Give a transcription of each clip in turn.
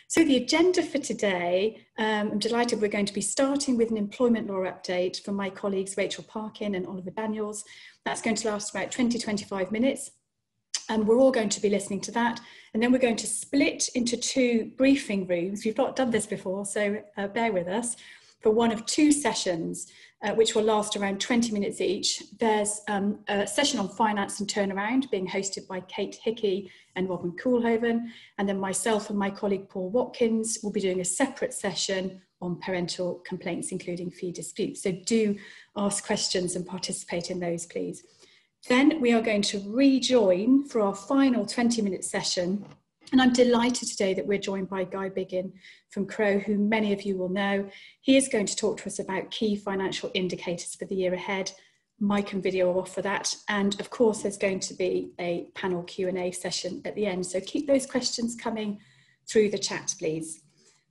So the agenda for today, I'm delighted we're going to be starting with an employment law update from my colleagues Rachel Parkin and Oliver Daniels. That's going to last about 20-25 minutes. And we're all going to be listening to that. And then we're going to split into two briefing rooms. We've not done this before, so bear with us, for one of two sessions, which will last around 20 minutes each. There's a session on finance and turnaround being hosted by Kate Hickey and Robin Coolhoven. And then myself and my colleague Paul Watkins will be doing a separate session on parental complaints, including fee disputes. So do ask questions and participate in those, please. Then we are going to rejoin for our final 20-minute session. And I'm delighted today that we're joined by Guy Biggin from Crowe, who many of you will know. He is going to talk to us about key financial indicators for the year ahead. Mic and video are off for that. And of course, there's going to be a panel Q&A session at the end. So keep those questions coming through the chat, please.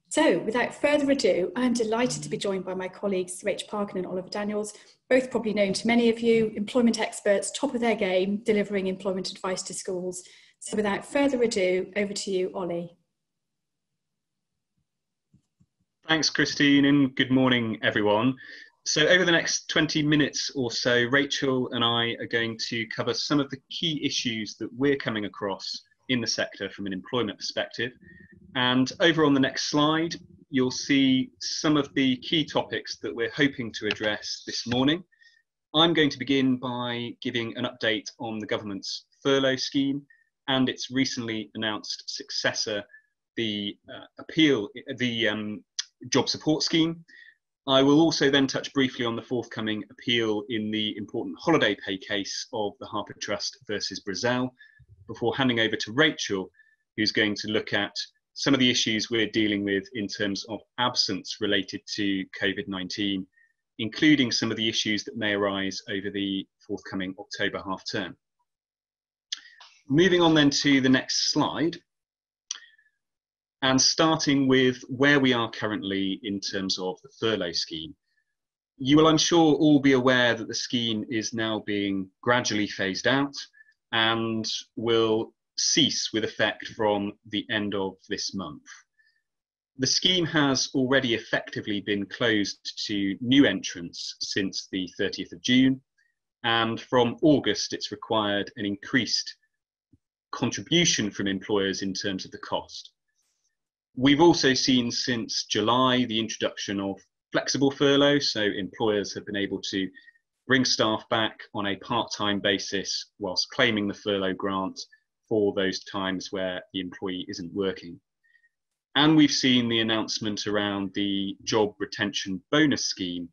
So without further ado, I'm delighted to be joined by my colleagues, Rachel Parkin and Oliver Daniels, both probably known to many of you, employment experts, top of their game, delivering employment advice to schools. So without further ado, over to you, Ollie. Thanks, Christine, and good morning, everyone. So over the next 20 minutes or so, Rachel and I are going to cover some of the key issues that we're coming across in the sector from an employment perspective. And over on the next slide, you'll see some of the key topics that we're hoping to address this morning. I'm going to begin by giving an update on the government's furlough scheme and its recently announced successor, the job support scheme. I will also then touch briefly on the forthcoming appeal in the important holiday pay case of the Harper Trust versus Brazil, before handing over to Rachel, who's going to look at some of the issues we're dealing with in terms of absence related to COVID-19, including some of the issues that may arise over the forthcoming October half term. Moving on then to the next slide, and starting with where we are currently in terms of the furlough scheme. You will, I'm sure, all be aware that the scheme is now being gradually phased out and will cease with effect from the end of this month. The scheme has already effectively been closed to new entrants since the 30th of June, and from August it's required an increased contribution from employers in terms of the cost. We've also seen since July the introduction of flexible furlough, so employers have been able to bring staff back on a part-time basis whilst claiming the furlough grant for those times where the employee isn't working. And we've seen the announcement around the job retention bonus scheme,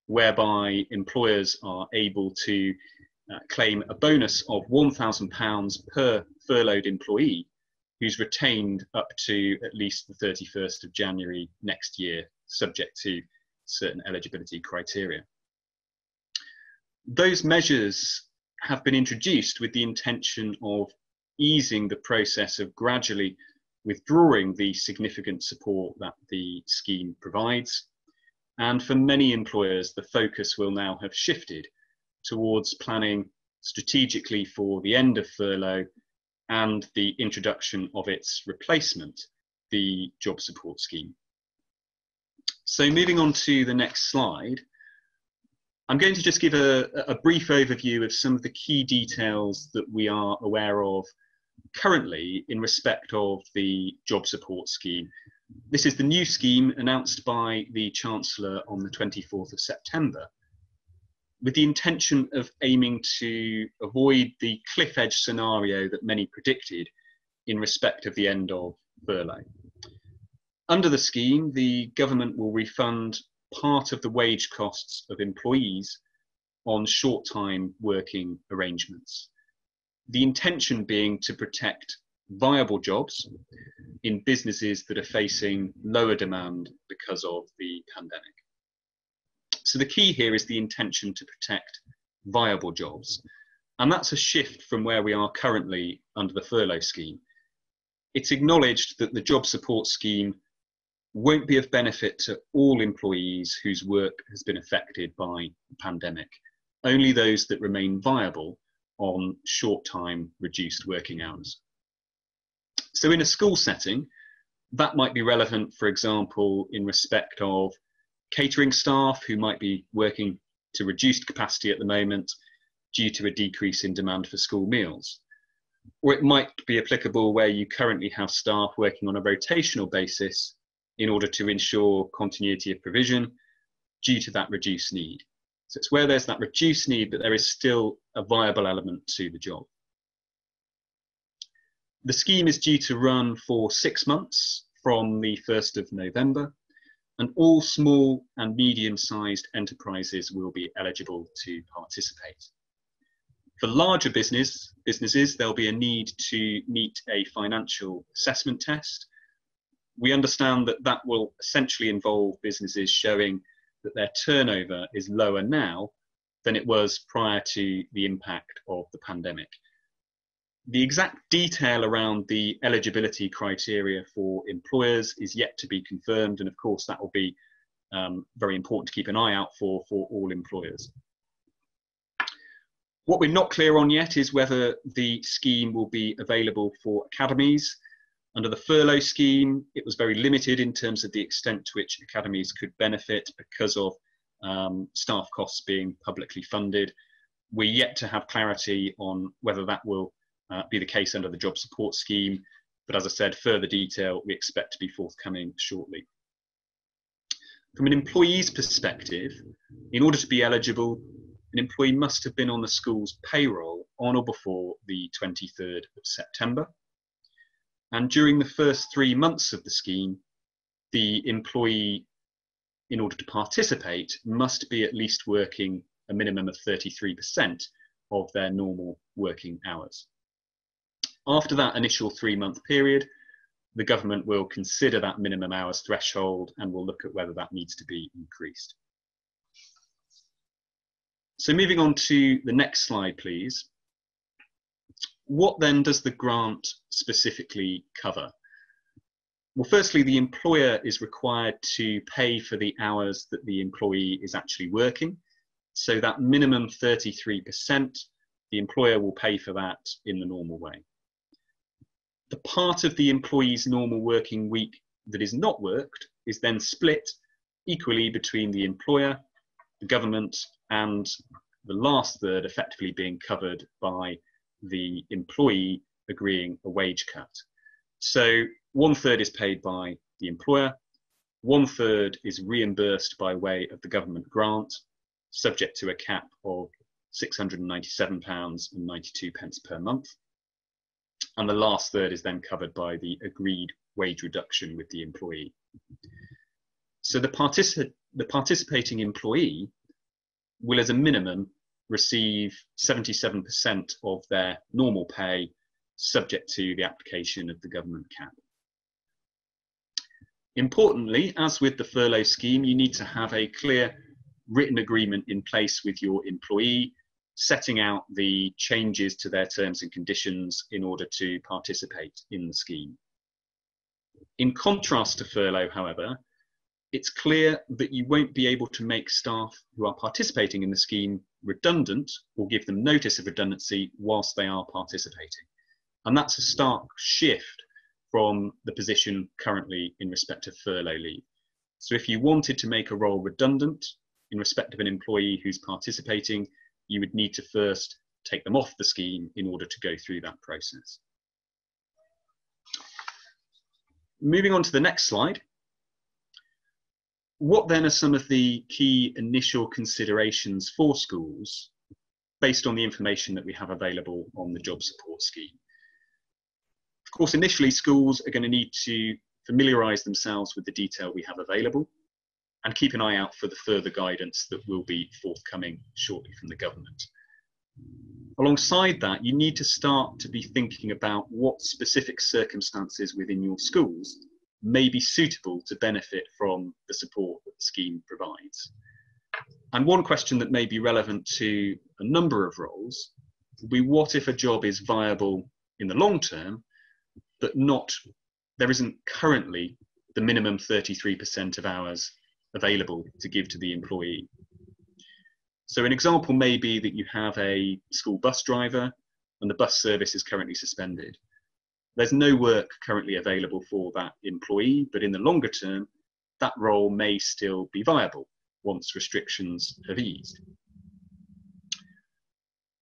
whereby employers are able to claim a bonus of £1,000 per furloughed employee who's retained up to at least the 31st of January next year, subject to certain eligibility criteria. Those measures have been introduced with the intention of easing the process of gradually withdrawing the significant support that the scheme provides. And for many employers, the focus will now have shifted towards planning strategically for the end of furlough and the introduction of its replacement, the job support scheme. So moving on to the next slide, I'm going to just give a brief overview of some of the key details that we are aware of currently in respect of the job support scheme. This is the new scheme announced by the Chancellor on the 24th of September, with the intention of aiming to avoid the cliff edge scenario that many predicted in respect of the end of furlough. Under the scheme, the government will refund part of the wage costs of employees on short-time working arrangements. The intention being to protect viable jobs in businesses that are facing lower demand because of the pandemic. So the key here is the intention to protect viable jobs. And that's a shift from where we are currently under the furlough scheme. It's acknowledged that the job support scheme won't be of benefit to all employees whose work has been affected by the pandemic, only those that remain viable on short-time reduced working hours. So in a school setting, That might be relevant, for example, in respect of catering staff who might be working to reduced capacity at the moment due to a decrease in demand for school meals. Or it might be applicable where you currently have staff working on a rotational basis in order to ensure continuity of provision due to that reduced need. So it's where there's that reduced need, but there is still a viable element to the job. The scheme is due to run for 6 months from the 1st of November, and all small and medium-sized enterprises will be eligible to participate. For larger businesses, there'll be a need to meet a financial assessment test. We understand that that will essentially involve businesses showing that their turnover is lower now than it was prior to the impact of the pandemic. The exact detail around the eligibility criteria for employers is yet to be confirmed, and of course that will be very important to keep an eye out for all employers. What we're not clear on yet is whether the scheme will be available for academies. Under the furlough scheme, it was very limited in terms of the extent to which academies could benefit because of staff costs being publicly funded. We're yet to have clarity on whether that will be the case under the job support scheme, but as I said, further detail we expect to be forthcoming shortly. From an employee's perspective, in order to be eligible, an employee must have been on the school's payroll on or before the 23rd of September. And during the first 3 months of the scheme, the employee, in order to participate, must be at least working a minimum of 33% of their normal working hours. After that initial 3-month period, the government will consider that minimum hours threshold and will look at whether that needs to be increased. So moving on to the next slide, please. What then does the grant specifically cover? Well, firstly, the employer is required to pay for the hours that the employee is actually working. So that minimum 33%, the employer will pay for that in the normal way. The part of the employee's normal working week that is not worked is then split equally between the employer, the government, and the last third effectively being covered by the employee agreeing a wage cut. So 1/3 is paid by the employer, 1/3 is reimbursed by way of the government grant, subject to a cap of £697.92 per month. And the last third is then covered by the agreed wage reduction with the employee. So the participating employee will, as a minimum, receive 77% of their normal pay, subject to the application of the government cap. Importantly, as with the furlough scheme, you need to have a clear written agreement in place with your employee, setting out the changes to their terms and conditions in order to participate in the scheme. In contrast to furlough, however, it's clear that you won't be able to make staff who are participating in the scheme redundant or give them notice of redundancy whilst they are participating. And that's a stark shift from the position currently in respect of furlough leave. So if you wanted to make a role redundant in respect of an employee who's participating, you would need to first take them off the scheme in order to go through that process. Moving on to the next slide. What then are some of the key initial considerations for schools based on the information that we have available on the job support scheme? Of course, initially schools are going to need to familiarise themselves with the detail we have available and keep an eye out for the further guidance that will be forthcoming shortly from the government. Alongside that, you need to start to be thinking about what specific circumstances within your schools may be suitable to benefit from the support that the scheme provides. And one question that may be relevant to a number of roles will be, what if a job is viable in the long term, but there isn't currently the minimum 33% of hours available to give to the employee? So an example may be that you have a school bus driver and the bus service is currently suspended. There's no work currently available for that employee, but in the longer term, that role may still be viable once restrictions have eased.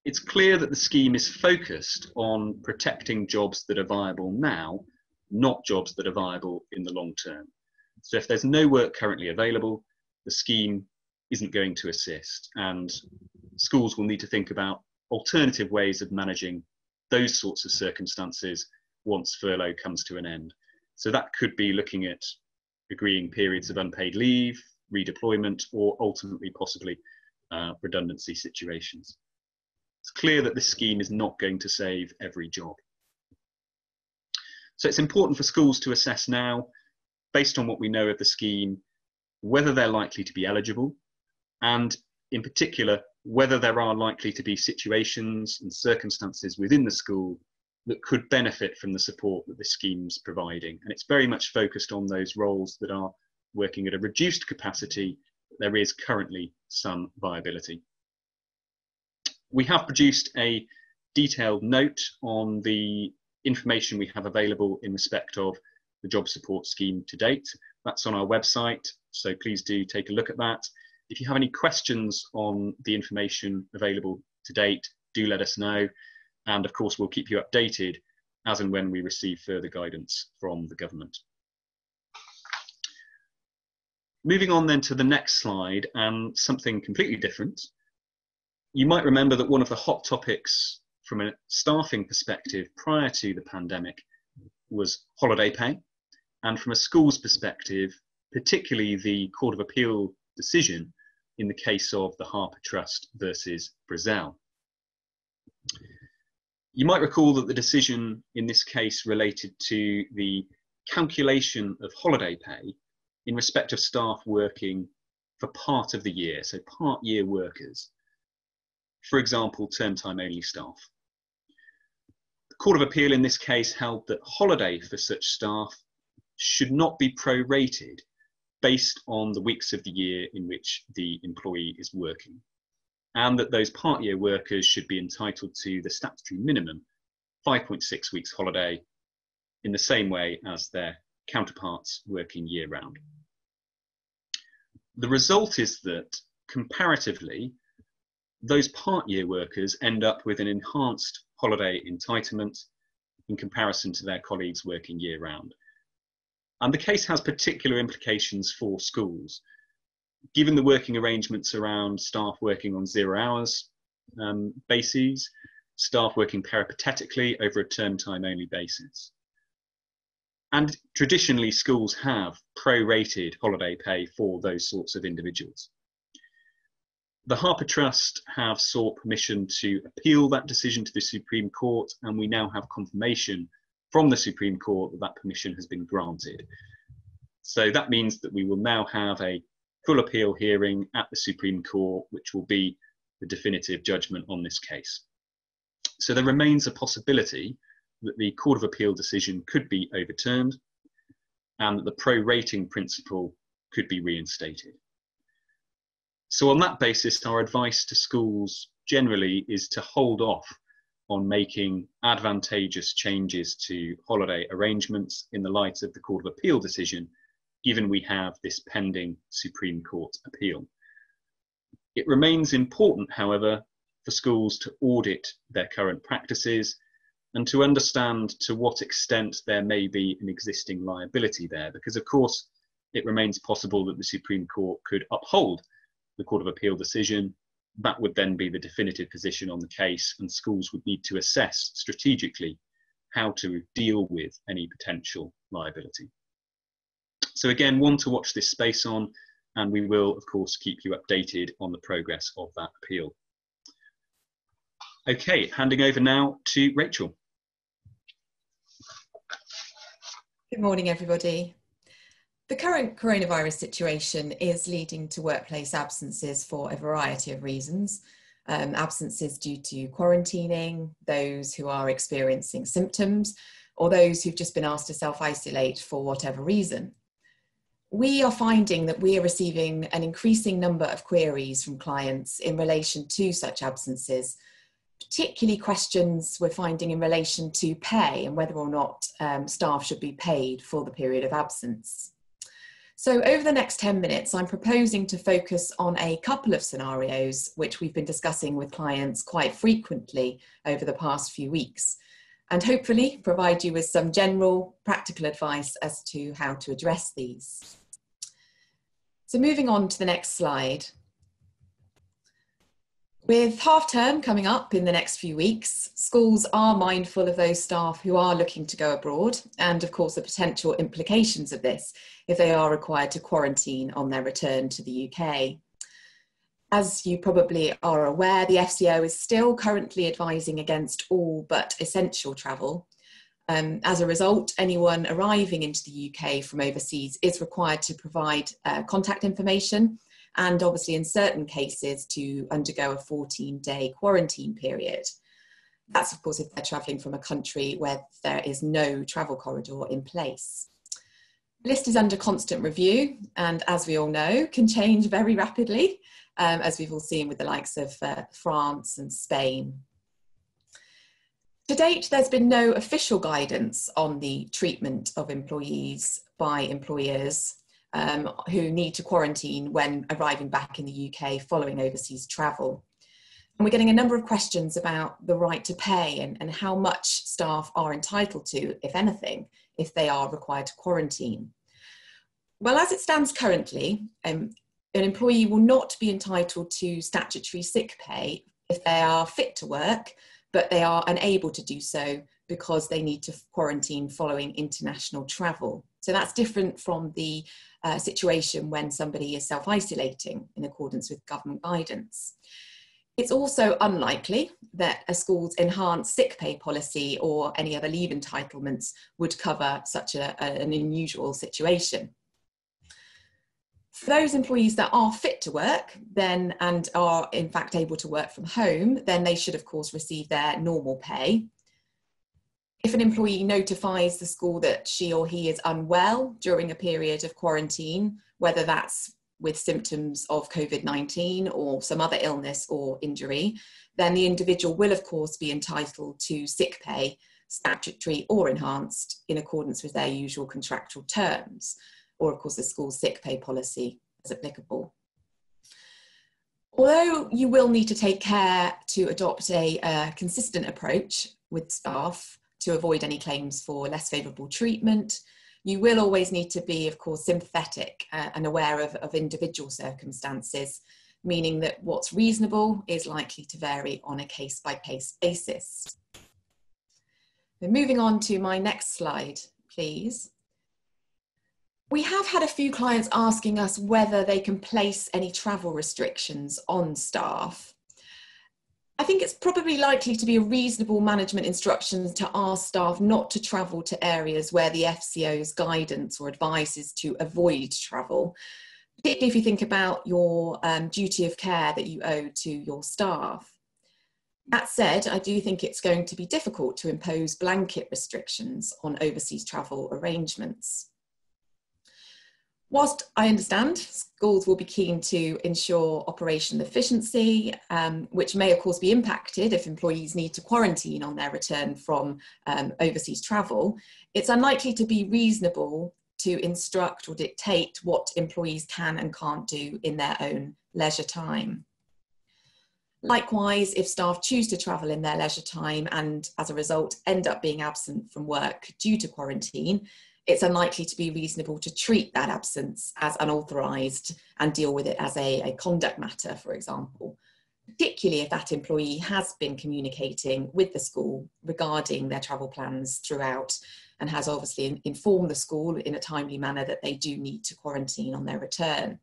It's clear that the scheme is focused on protecting jobs that are viable now, not jobs that are viable in the long term. So if there's no work currently available, the scheme isn't going to assist, and schools will need to think about alternative ways of managing those sorts of circumstances once furlough comes to an end. So that could be looking at agreeing periods of unpaid leave, redeployment, or ultimately possibly redundancy situations. It's clear that this scheme is not going to save every job. So it's important for schools to assess now, based on what we know of the scheme, whether they're likely to be eligible, and in particular, whether there are likely to be situations and circumstances within the school that could benefit from the support that this scheme's providing. And it's very much focused on those roles that are working at a reduced capacity, but there is currently some viability. We have produced a detailed note on the information we have available in respect of the job support scheme to date. That's on our website, so please do take a look at that. If you have any questions on the information available to date, do let us know. And of course, we'll keep you updated as and when we receive further guidance from the government. Moving on then to the next slide, and something completely different. You might remember that one of the hot topics from a staffing perspective prior to the pandemic was holiday pay. And from a school's perspective, particularly the Court of Appeal decision in the case of the Harper Trust versus Brazil. You might recall that the decision in this case related to the calculation of holiday pay in respect of staff working for part of the year, so part-year workers. For example, term time only staff. The Court of Appeal in this case held that holiday for such staff should not be prorated based on the weeks of the year in which the employee is working, and that those part-year workers should be entitled to the statutory minimum 5.6 weeks holiday in the same way as their counterparts working year-round. The result is that, comparatively, those part-year workers end up with an enhanced holiday entitlement in comparison to their colleagues working year-round. And the case has particular implications for schools, given the working arrangements around staff working on 0 hours bases, staff working peripatetically over a term time only basis. And traditionally, schools have prorated holiday pay for those sorts of individuals. The Harper Trust have sought permission to appeal that decision to the Supreme Court, and we now have confirmation from the Supreme Court that that permission has been granted. So that means that we will now have a full appeal hearing at the Supreme Court, which will be the definitive judgment on this case. So there remains a possibility that the Court of Appeal decision could be overturned and that the prorating principle could be reinstated. So on that basis, our advice to schools generally is to hold off on making advantageous changes to holiday arrangements in the light of the Court of Appeal decision, given we have this pending Supreme Court appeal. It remains important, however, for schools to audit their current practices and to understand to what extent there may be an existing liability there, because of course it remains possible that the Supreme Court could uphold the Court of Appeal decision. That would then be the definitive position on the case, and schools would need to assess strategically how to deal with any potential liability. So again, one to watch this space on, and we will of course keep you updated on the progress of that appeal. Okay, handing over now to Rachel. Good morning, everybody. The current coronavirus situation is leading to workplace absences for a variety of reasons. Absences due to quarantining, those who are experiencing symptoms, or those who've just been asked to self-isolate for whatever reason. We are finding that we are receiving an increasing number of queries from clients in relation to such absences, particularly questions we're finding in relation to pay and whether or not staff should be paid for the period of absence. So over the next 10 minutes, I'm proposing to focus on a couple of scenarios which we've been discussing with clients quite frequently over the past few weeks, and hopefully provide you with some general practical advice as to how to address these. So moving on to the next slide. With half term coming up in the next few weeks, schools are mindful of those staff who are looking to go abroad, and of course the potential implications of this if they are required to quarantine on their return to the UK. As you probably are aware, the FCO is still currently advising against all but essential travel. As a result, anyone arriving into the UK from overseas is required to provide contact information, and obviously in certain cases to undergo a 14-day quarantine period. That's of course if they're travelling from a country where there is no travel corridor in place. The list is under constant review, and as we all know, can change very rapidly, as we've all seen with the likes of France and Spain. To date, there's been no official guidance on the treatment of employees by employers who need to quarantine when arriving back in the UK following overseas travel. And we're getting a number of questions about the right to pay and how much staff are entitled to, if anything, if they are required to quarantine. Well, as it stands currently, an employee will not be entitled to statutory sick pay if they are fit to work, but they are unable to do so because they need to quarantine following international travel. So that's different from the situation when somebody is self-isolating in accordance with government guidance. It's also unlikely that a school's enhanced sick pay policy or any other leave entitlements would cover such an unusual situation. For those employees that are fit to work then and are in fact able to work from home, then they should of course receive their normal pay. If an employee notifies the school that she or he is unwell during a period of quarantine, whether that's with symptoms of COVID-19 or some other illness or injury, then the individual will of course be entitled to sick pay, statutory or enhanced, in accordance with their usual contractual terms, or of course the school's sick pay policy as applicable. Although you will need to take care to adopt a consistent approach with staff to avoid any claims for less favourable treatment, you will always need to be, of course, sympathetic and aware of individual circumstances, meaning that what's reasonable is likely to vary on a case-by-case basis. So moving on to my next slide, please. We have had a few clients asking us whether they can place any travel restrictions on staff. I think it's probably likely to be a reasonable management instruction to ask staff not to travel to areas where the FCO's guidance or advice is to avoid travel, particularly if you think about your duty of care that you owe to your staff. That said, I do think it's going to be difficult to impose blanket restrictions on overseas travel arrangements. Whilst I understand schools will be keen to ensure operational efficiency, which may of course be impacted if employees need to quarantine on their return from overseas travel, it's unlikely to be reasonable to instruct or dictate what employees can and can't do in their own leisure time. Likewise, if staff choose to travel in their leisure time and as a result end up being absent from work due to quarantine, it's unlikely to be reasonable to treat that absence as unauthorised and deal with it as a conduct matter, for example, particularly if that employee has been communicating with the school regarding their travel plans throughout and has obviously informed the school in a timely manner that they do need to quarantine on their return.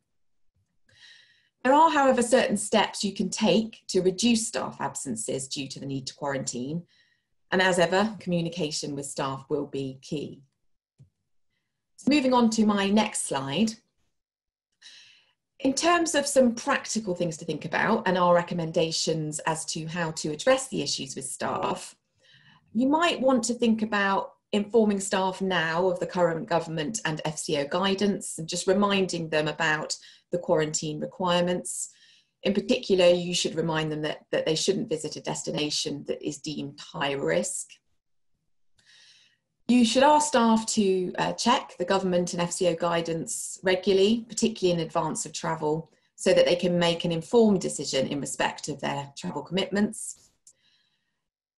There are, however, certain steps you can take to reduce staff absences due to the need to quarantine, and as ever, communication with staff will be key. Moving on to my next slide. In terms of some practical things to think about and our recommendations as to how to address the issues with staff, you might want to think about informing staff now of the current government and FCO guidance and just reminding them about the quarantine requirements. In particular, you should remind them that they shouldn't visit a destination that is deemed high risk. You should ask staff to check the government and FCO guidance regularly, particularly in advance of travel, so that they can make an informed decision in respect of their travel commitments.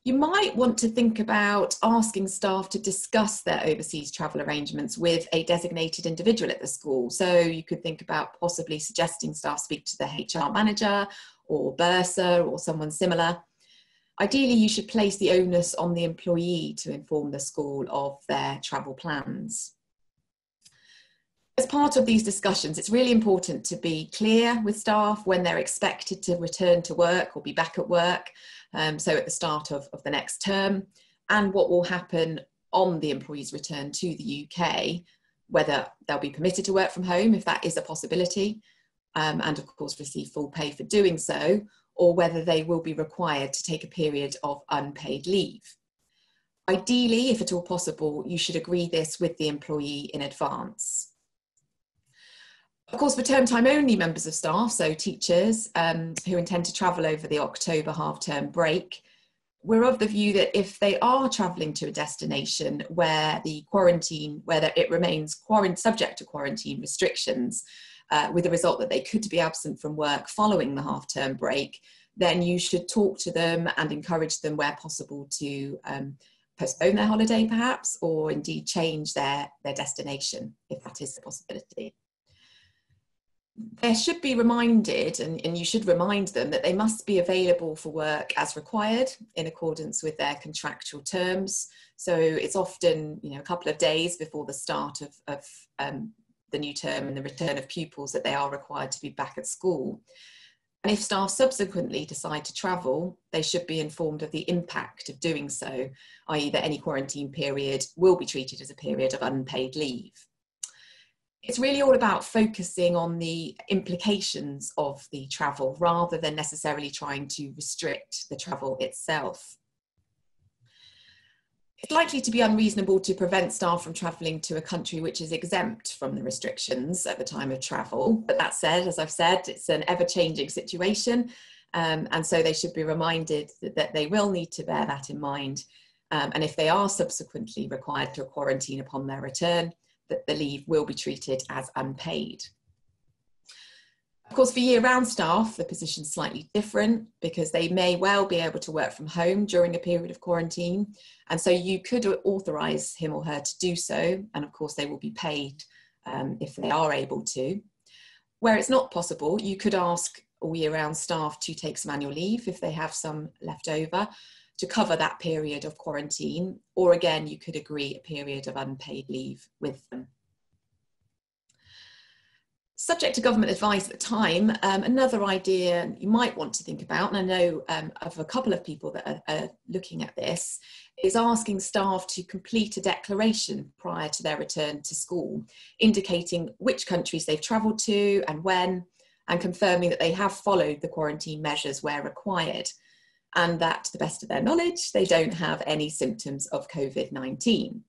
You might want to think about asking staff to discuss their overseas travel arrangements with a designated individual at the school. So you could think about possibly suggesting staff speak to the HR manager or bursar or someone similar. Ideally, you should place the onus on the employee to inform the school of their travel plans. As part of these discussions, it's really important to be clear with staff when they're expected to return to work or be back at work, so at the start of the next term, and what will happen on the employee's return to the UK, whether they'll be permitted to work from home, if that is a possibility, and of course receive full pay for doing so, or whether they will be required to take a period of unpaid leave. Ideally, if at all possible, you should agree this with the employee in advance. Of course, for term time only members of staff, so teachers who intend to travel over the October half-term break, we're of the view that if they are travelling to a destination where the quarantine, where it remains subject to quarantine restrictions, with the result that they could be absent from work following the half-term break, then you should talk to them and encourage them where possible to postpone their holiday perhaps, or indeed change their destination, if that is a possibility. They should be reminded, and you should remind them, that they must be available for work as required in accordance with their contractual terms. So it's often, a couple of days before the start of the new term and the return of pupils that they are required to be back at school. And if staff subsequently decide to travel, they should be informed of the impact of doing so, i.e. that any quarantine period will be treated as a period of unpaid leave. It's really all about focusing on the implications of the travel rather than necessarily trying to restrict the travel itself. It's likely to be unreasonable to prevent staff from travelling to a country which is exempt from the restrictions at the time of travel. But that said, as I've said, it's an ever-changing situation, and so they should be reminded that they will need to bear that in mind. And if they are subsequently required to quarantine upon their return, that the leave will be treated as unpaid. Of course, for year-round staff, the position's slightly different because they may well be able to work from home during a period of quarantine. And so you could authorise him or her to do so. And of course, they will be paid if they are able to. Where it's not possible, you could ask all year-round staff to take some annual leave if they have some left over to cover that period of quarantine. Or again, you could agree a period of unpaid leave with them. Subject to government advice at the time, another idea you might want to think about, and I know of a couple of people that are looking at this, is asking staff to complete a declaration prior to their return to school, indicating which countries they've travelled to and when, and confirming that they have followed the quarantine measures where required, and that, to the best of their knowledge, they don't have any symptoms of COVID-19.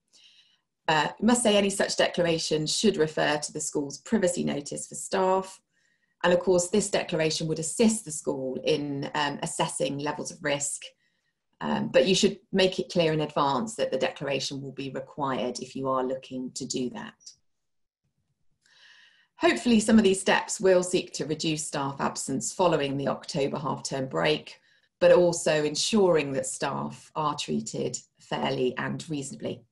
I must say any such declaration should refer to the school's privacy notice for staff. And of course, this declaration would assist the school in assessing levels of risk. But you should make it clear in advance that the declaration will be required if you are looking to do that. Hopefully, some of these steps will seek to reduce staff absence following the October half-term break, but also ensuring that staff are treated fairly and reasonably.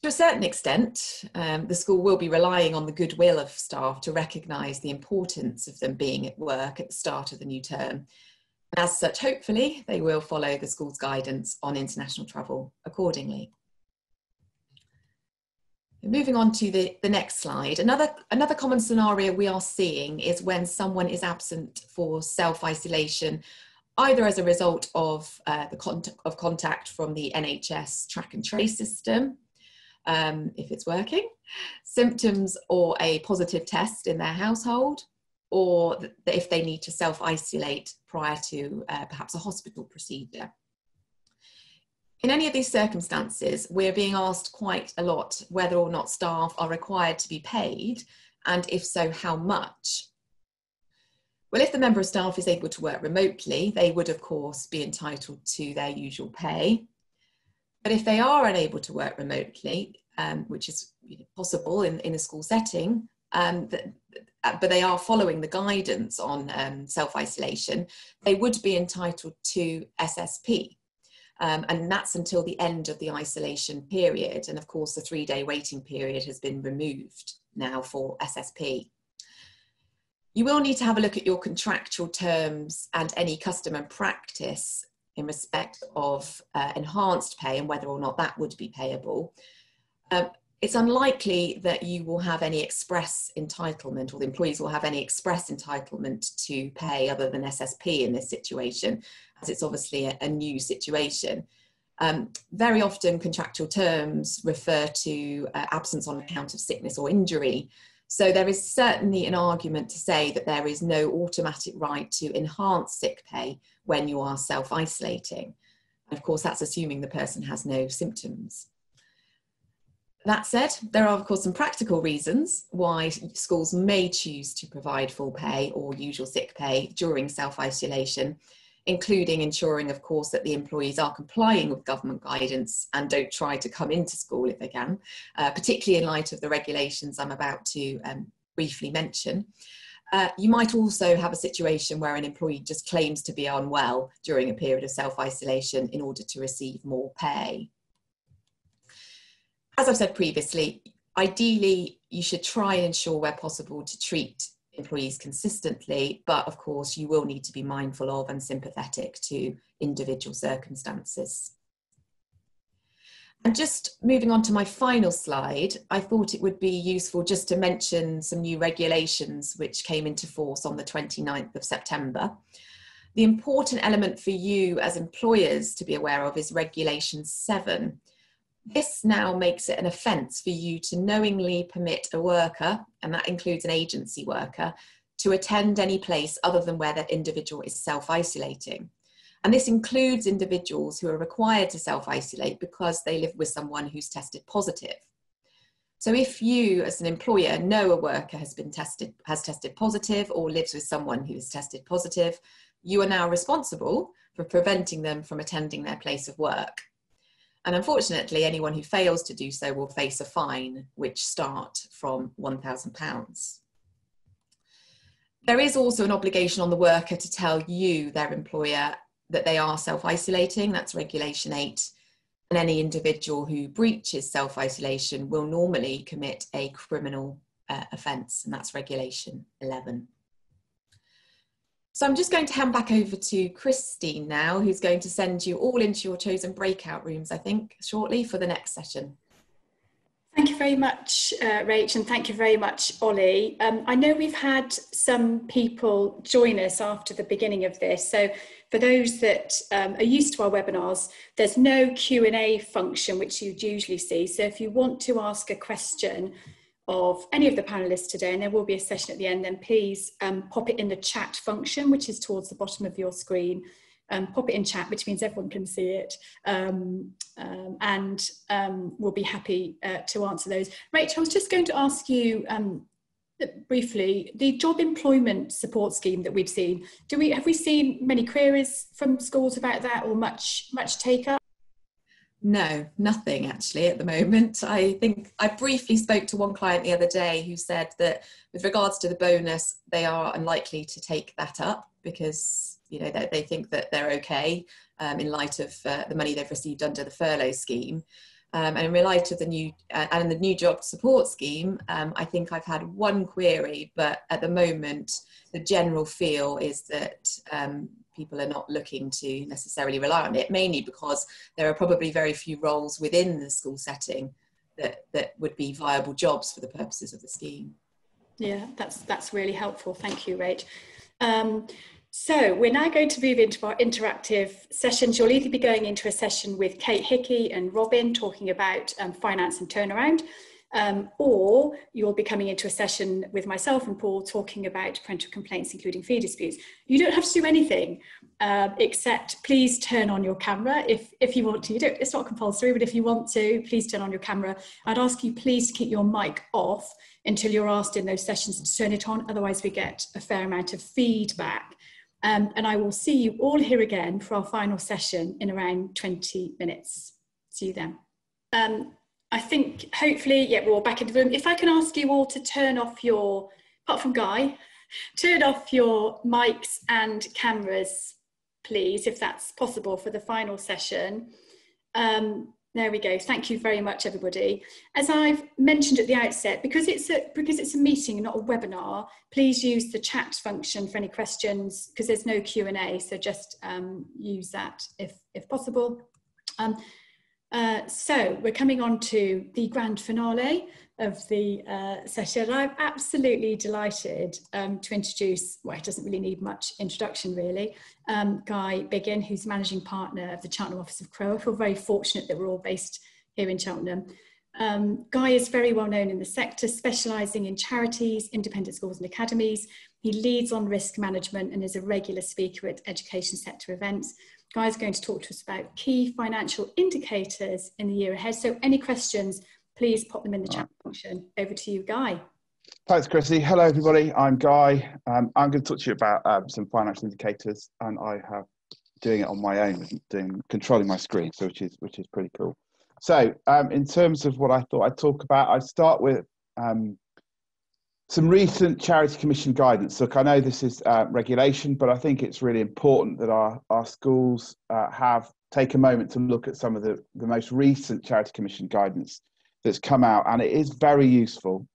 To a certain extent, the school will be relying on the goodwill of staff to recognise the importance of them being at work at the start of the new term. And as such, hopefully, they will follow the school's guidance on international travel accordingly. Moving on to the next slide, another common scenario we are seeing is when someone is absent for self-isolation, either as a result of contact from the NHS track and trace system, if it's working, symptoms or a positive test in their household, or if they need to self-isolate prior to perhaps a hospital procedure. In any of these circumstances, we're being asked quite a lot whether or not staff are required to be paid, and if so, how much. Well, if the member of staff is able to work remotely, they would of course be entitled to their usual pay. But if they are unable to work remotely, which is possible in a school setting, but they are following the guidance on self-isolation, they would be entitled to SSP. And that's until the end of the isolation period. And of course, the 3-day waiting period has been removed now for SSP. You will need to have a look at your contractual terms and any custom and practice in respect of enhanced pay and whether or not that would be payable. It's unlikely that you will have any express entitlement, or the employees will have any express entitlement to pay other than SSP in this situation, as it's obviously a new situation. Very often contractual terms refer to absence on account of sickness or injury. So there is certainly an argument to say that there is no automatic right to enhanced sick pay when you are self-isolating. Of course, that's assuming the person has no symptoms. That said, there are of course some practical reasons why schools may choose to provide full pay or usual sick pay during self-isolation, including ensuring of course that the employees are complying with government guidance and don't try to come into school if they can, particularly in light of the regulations I'm about to briefly mention. You might also have a situation where an employee just claims to be unwell during a period of self-isolation in order to receive more pay. As I've said previously, ideally you should try and ensure where possible to treat employees consistently, but of course you will need to be mindful of and sympathetic to individual circumstances. And just moving on to my final slide, I thought it would be useful just to mention some new regulations which came into force on the 29th of September. The important element for you as employers to be aware of is Regulation 7. This now makes it an offence for you to knowingly permit a worker, and that includes an agency worker, to attend any place other than where that individual is self-isolating. And this includes individuals who are required to self-isolate because they live with someone who's tested positive. So if you, as an employer, know a worker has tested positive or lives with someone who is tested positive, you are now responsible for preventing them from attending their place of work. And unfortunately, anyone who fails to do so will face a fine, which starts from £1,000. There is also an obligation on the worker to tell you, their employer, that they are self-isolating. That's Regulation 8. And any individual who breaches self-isolation will normally commit a criminal offence, and that's Regulation 11. So I'm just going to hand back over to Christine now, who's going to send you all into your chosen breakout rooms, I think, shortly for the next session. Thank you very much, Rach, and thank you very much, Ollie. I know we've had some people join us after the beginning of this. So for those that are used to our webinars, there's no Q&A function, which you'd usually see. So if you want to ask a question of any of the panelists today, and there will be a session at the end, then please pop it in the chat function, which is towards the bottom of your screen. Pop it in chat, which means everyone can see it, and we'll be happy to answer those. Rachel, I was just going to ask you briefly, the job employment support scheme that we've seen, have we seen many queries from schools about that, or much take up? No, nothing actually at the moment. I think I briefly spoke to one client the other day who said that with regards to the bonus, they are unlikely to take that up because they think that they're okay in light of the money they've received under the furlough scheme. And in light of the new job support scheme, I think I've had one query, but at the moment, the general feel is that people are not looking to necessarily rely on it, mainly because there are probably very few roles within the school setting that would be viable jobs for the purposes of the scheme. Yeah, that's really helpful. Thank you, Rach. So we're now going to move into our interactive sessions. You'll either be going into a session with Kate Hickey and Robin talking about finance and turnaround. or you'll be coming into a session with myself and Paul talking about parental complaints, including fee disputes. You don't have to do anything except please turn on your camera if you want to. It's not compulsory, but if you want to, please turn on your camera. I'd ask you please to keep your mic off until you're asked in those sessions to turn it on, otherwise we get a fair amount of feedback. And I will see you all here again for our final session in around 20 minutes. See you then. I think hopefully, yeah, we're all back in the room. If I can ask you all to turn off your, apart from Guy, turn off your mics and cameras, please, if that's possible for the final session. There we go. Thank you very much, everybody. As I've mentioned at the outset, because it's a meeting and not a webinar, please use the chat function for any questions, because there's no Q&A, so just use that if possible. So we're coming on to the grand finale of the session. I'm absolutely delighted to introduce, well, it doesn't really need much introduction really, Guy Biggin, who's managing partner of the Cheltenham office of Crowe. I feel very fortunate that we're all based here in Cheltenham. Guy is very well known in the sector, specialising in charities, independent schools and academies. He leads on risk management and is a regular speaker at education sector events. Guy is going to talk to us about key financial indicators in the year ahead. So any questions, please pop them in the chat function. Over to you, Guy. Thanks, Chrissy. Hello, everybody. I'm Guy. I'm going to talk to you about some financial indicators, and I have doing it on my own, controlling my screen, so which is pretty cool. So, in terms of what I thought I'd talk about, I start with some recent Charity Commission guidance. Look, I know this is regulation, but I think it's really important that our schools take a moment to look at some of the most recent Charity Commission guidance that's come out, and it is very useful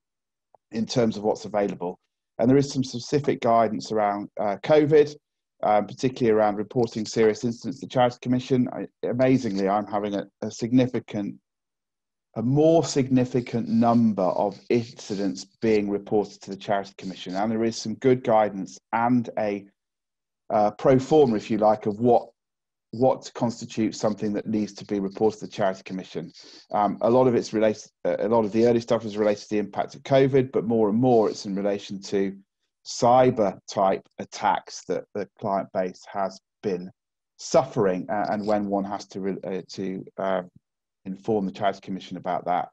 in terms of what's available. And there is some specific guidance around COVID, particularly around reporting serious incidents to the Charity Commission. Amazingly, I'm having a more significant number of incidents being reported to the Charity Commission, and there is some good guidance and a pro forma, if you like, of what constitutes something that needs to be reported to the Charity Commission. A lot of it's related. A lot of the early stuff is related to the impact of COVID, but more and more it's in relation to cyber type attacks that the client base has been suffering, and when one has to inform the Charity Commission about that.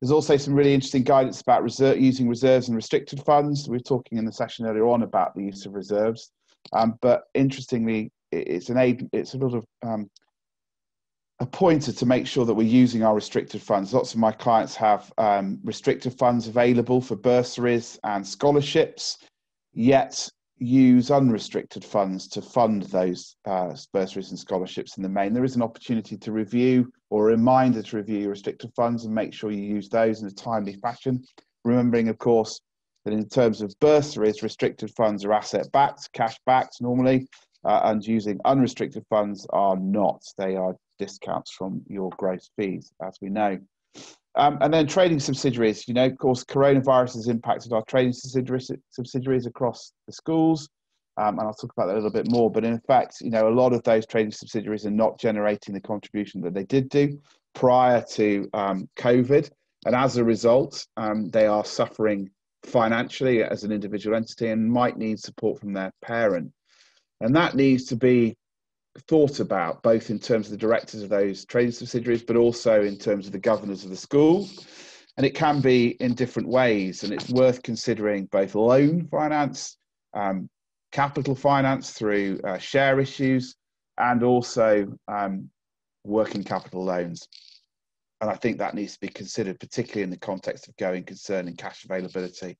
There's also some really interesting guidance about using reserves and restricted funds. We were talking in the session earlier on about the use of reserves, but interestingly, it's a lot of a pointer to make sure that we're using our restricted funds. Lots of my clients have restricted funds available for bursaries and scholarships, yet use unrestricted funds to fund those bursaries and scholarships in the main. There is an opportunity to review, or a reminder to review your restricted funds and make sure you use those in a timely fashion. Remembering, of course, that in terms of bursaries, restricted funds are asset-backed, cash-backed normally, and using unrestricted funds are not. They are discounts from your gross fees, as we know. And then trading subsidiaries, of course, coronavirus has impacted our trading subsidiaries across the schools. And I'll talk about that a little bit more. But in fact, a lot of those trading subsidiaries are not generating the contribution that they did do prior to COVID. And as a result, they are suffering financially as an individual entity and might need support from their parent. And that needs to be thought about, both in terms of the directors of those trading subsidiaries, but also in terms of the governors of the school. And it can be in different ways, and it's worth considering both loan finance, capital finance through share issues, and also working capital loans. And I think that needs to be considered, particularly in the context of going concern and cash availability.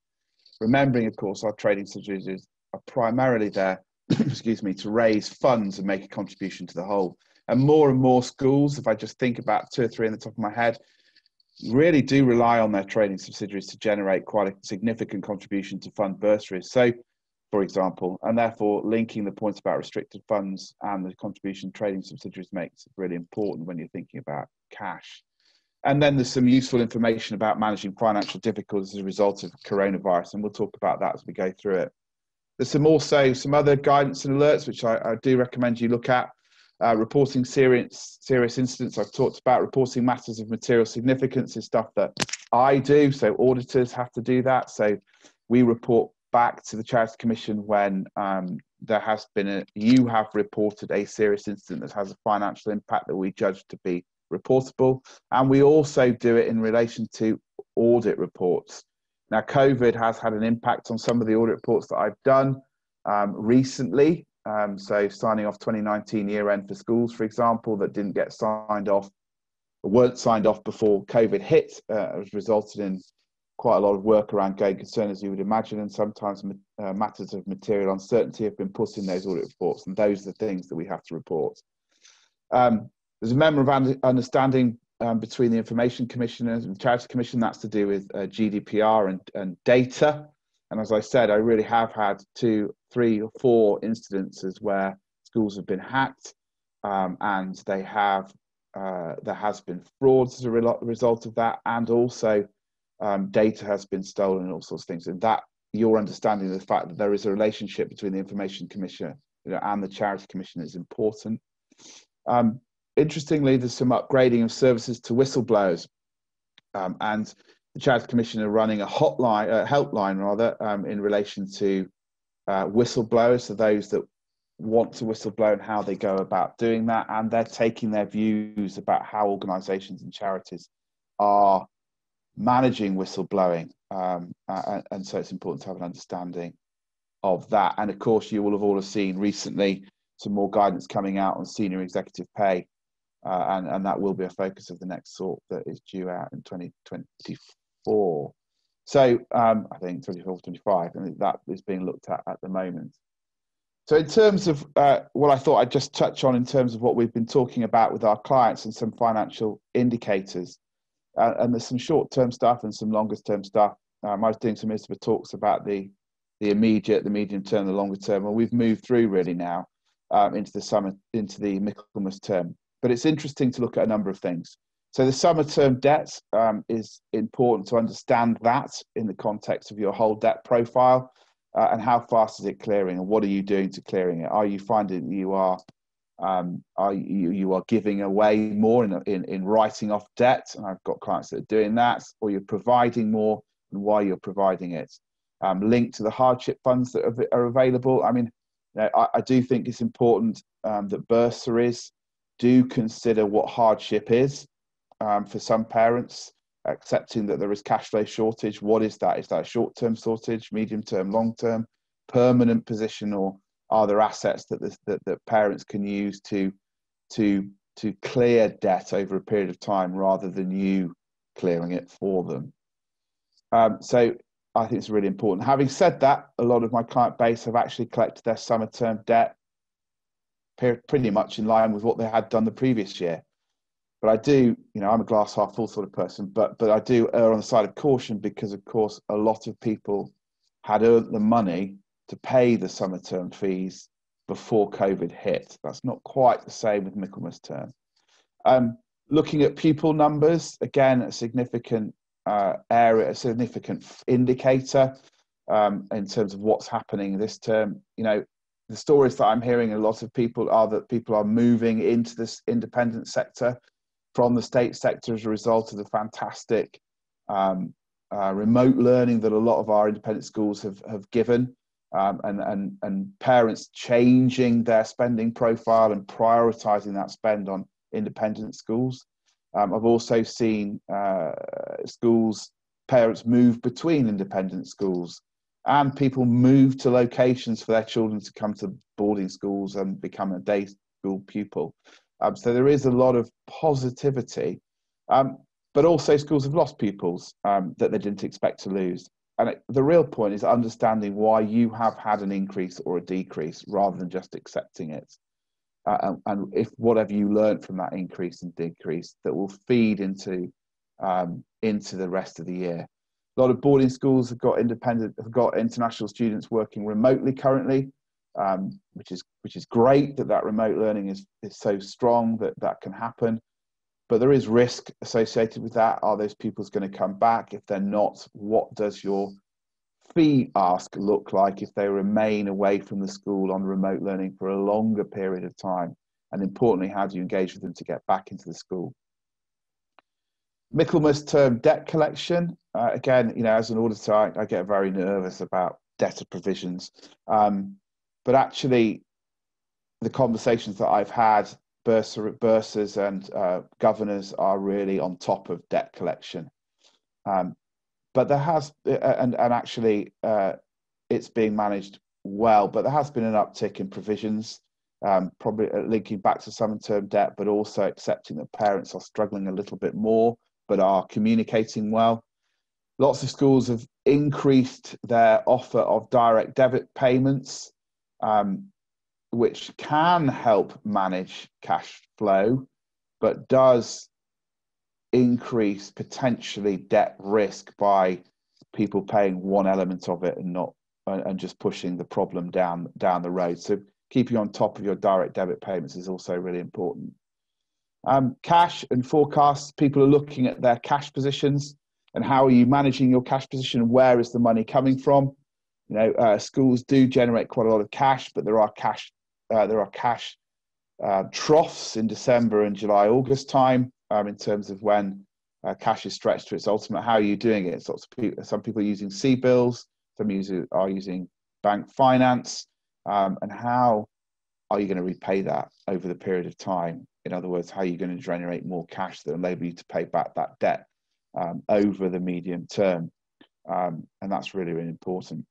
Remembering, of course, our trading subsidiaries are primarily there excuse me, to raise funds and make a contribution to the whole. And more schools, if I just think about 2 or 3 on the top of my head, really do rely on their trading subsidiaries to generate quite a significant contribution to fund bursaries. So, for example, and therefore linking the points about restricted funds and the contribution trading subsidiaries makes it really important when you're thinking about cash. And then there's some useful information about managing financial difficulties as a result of coronavirus, and we'll talk about that as we go through it. There's some other guidance and alerts, which I do recommend you look at. Reporting serious incidents, I've talked about. Reporting matters of material significance is stuff that I do, so auditors have to do that. So we report back to the Charity Commission when there has been you have reported a serious incident that has a financial impact that we judge to be reportable. And we also do it in relation to audit reports. Now, COVID has had an impact on some of the audit reports that I've done recently. So signing off 2019 year end for schools, for example, that didn't get signed off, or weren't signed off before COVID hit, has resulted in quite a lot of work around going concern, as you would imagine, and sometimes matters of material uncertainty have been put in those audit reports, and those are the things that we have to report. There's a memorandum of understanding between the Information Commission and the Charity Commission. That's to do with GDPR and data. And as I said, I really have had 2, 3 or 4 incidences where schools have been hacked, and there has been frauds as a result of that, and also data has been stolen and all sorts of things. And that your understanding of the fact that there is a relationship between the Information Commission, and the Charity Commission is important. Interestingly, there's some upgrading of services to whistleblowers, and the Charity Commission are running a helpline rather, in relation to whistleblowers, so those that want to whistleblow and how they go about doing that, and they're taking their views about how organisations and charities are managing whistleblowing, and so it's important to have an understanding of that. And of course, you will have all seen recently some more guidance coming out on senior executive pay, and that will be a focus of the next sort that is due out in 2024. So I think 24, 25, and that is being looked at the moment. So in terms of what I thought I'd just touch on in terms of what we've been talking about with our clients and some financial indicators, and there's some short-term stuff and some longer-term stuff. I was doing some ISBA talks about the immediate, the medium-term, the longer-term, and we've moved through really now into the Michaelmas term. But it's interesting to look at a number of things. So the summer term debt is important to understand that in the context of your whole debt profile, and how fast is it clearing, and what are you doing to clearing it? Are you finding that you are giving away more in writing off debt? And I've got clients that are doing that, or you're providing more, and why you're providing it. Linked to the hardship funds that are available. I mean, I do think it's important that bursaries do consider what hardship is for some parents, accepting that there is cash flow shortage. What is that? Is that a short-term shortage, medium-term, long-term, permanent position, or are there assets that parents can use to clear debt over a period of time rather than you clearing it for them? So I think it's really important. Having said that, a lot of my client base have actually collected their summer term debt pretty much in line with what they had done the previous year. But I do, I'm a glass half full sort of person, but I do err on the side of caution because, of course, a lot of people had earned the money to pay the summer term fees before COVID hit. That's not quite the same with Michaelmas term. Looking at pupil numbers, again, a significant area, a significant indicator in terms of what's happening this term. The stories that I'm hearing a lot of people are that people are moving into this independent sector from the state sector as a result of the fantastic remote learning that a lot of our independent schools have given, and parents changing their spending profile and prioritising that spend on independent schools. I've also seen parents move between independent schools, and people move to locations for their children to come to boarding schools and become a day school pupil. So there is a lot of positivity, but also schools have lost pupils that they didn't expect to lose. And the real point is understanding why you have had an increase or a decrease rather than just accepting it. And if whatever you learned from that increase and decrease that will feed into the rest of the year. A lot of boarding schools have got international students working remotely currently, which is great that remote learning is so strong that can happen. But there is risk associated with that. Are those pupils going to come back? If they're not, what does your fee ask look like if they remain away from the school on remote learning for a longer period of time? And importantly, how do you engage with them to get back into the school? Michaelmas term debt collection. Again, as an auditor, I get very nervous about debtor provisions. But actually, the conversations that I've had, bursars and governors are really on top of debt collection. But there has, and actually, it's being managed well, but there has been an uptick in provisions, probably linking back to summer term debt, but also accepting that parents are struggling a little bit more, but are communicating well. Lots of schools have increased their offer of direct debit payments, which can help manage cash flow, but does increase potentially debt risk by people paying one element of it and just pushing the problem down the road. So keeping on top of your direct debit payments is also really important. Cash and forecasts, people are looking at their cash positions and how are you managing your cash position and where is the money coming from. Schools do generate quite a lot of cash, but there are cash troughs in December and July, August time in terms of when cash is stretched to its ultimate. How are you doing it? Some people are using C-bills, some are using bank finance, and how are you going to repay that over the period of time? In other words, how are you going to generate more cash that will enable you to pay back that debt over the medium term? And that's really, really important.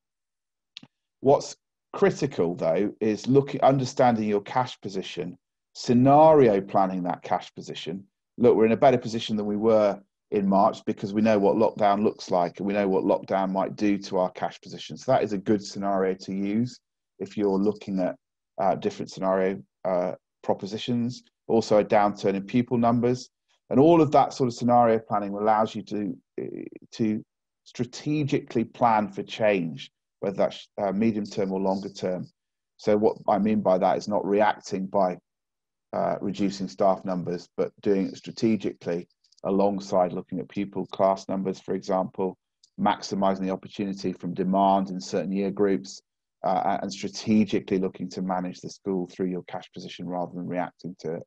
What's critical, though, is understanding your cash position, scenario planning that cash position. Look, we're in a better position than we were in March because we know what lockdown looks like and we know what lockdown might do to our cash position. So that is a good scenario to use if you're looking at different scenario propositions. Also a downturn in pupil numbers, and all of that sort of scenario planning allows you to strategically plan for change, whether that's medium term or longer term. So what I mean by that is not reacting by reducing staff numbers, but doing it strategically alongside looking at pupil class numbers, for example, maximising the opportunity from demand in certain year groups, and strategically looking to manage the school through your cash position rather than reacting to it.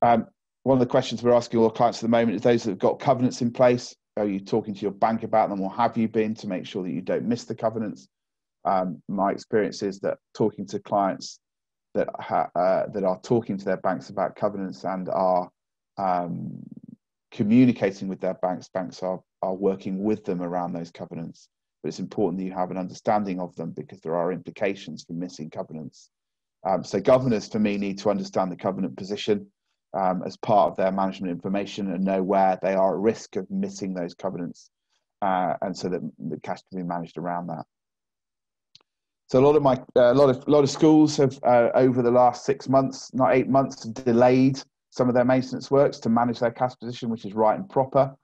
One of the questions we're asking all our clients at the moment is those that have got covenants in place. Are you talking to your bank about them, or have you been, to make sure that you don't miss the covenants? My experience is that talking to clients that are talking to their banks about covenants and are communicating with their banks are working with them around those covenants. But it's important that you have an understanding of them because there are implications for missing covenants. So governors, for me, need to understand the covenant position as part of their management information and know where they are at risk of missing those covenants, and so that the cash can be managed around that. So a lot of schools have over the last 6 months, not 8 months, delayed some of their maintenance works to manage their cash position, which is right and proper.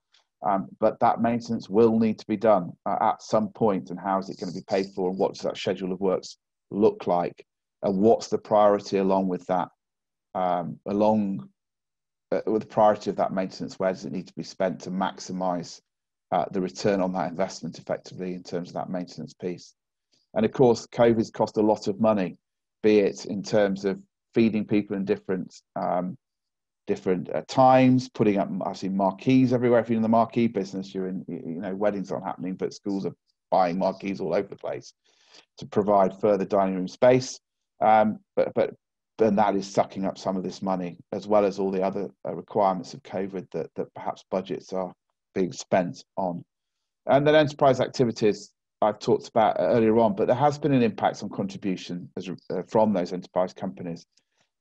But that maintenance will need to be done at some point, and how is it going to be paid for, and what does that schedule of works look like, and what's the priority along with that, with the priority of that maintenance, where does it need to be spent to maximise the return on that investment effectively in terms of that maintenance piece. And of course, COVID's cost a lot of money, be it in terms of feeding people in different times, putting up actually marquees everywhere. If you're in the marquee business, you're in, weddings aren't happening, but schools are buying marquees all over the place to provide further dining room space. But that is sucking up some of this money, as well as all the other requirements of COVID that perhaps budgets are being spent on. And then enterprise activities I've talked about earlier on, but there has been an impact on contribution from those enterprise companies.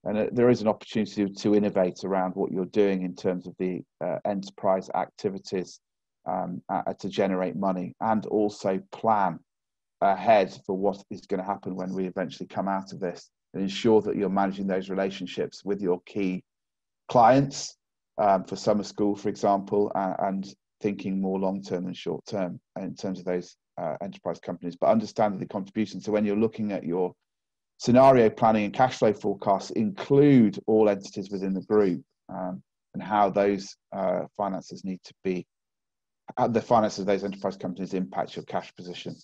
And there is an opportunity to innovate around what you're doing in terms of the enterprise activities to generate money, and also plan ahead for what is going to happen when we eventually come out of this, and ensure that you're managing those relationships with your key clients for summer school, for example, and thinking more long-term than short-term in terms of those enterprise companies, but understanding the contribution. So when you're looking at your scenario planning and cash flow forecasts, include all entities within the group, and how those finances need to be, how the finances of those enterprise companies impact your cash position.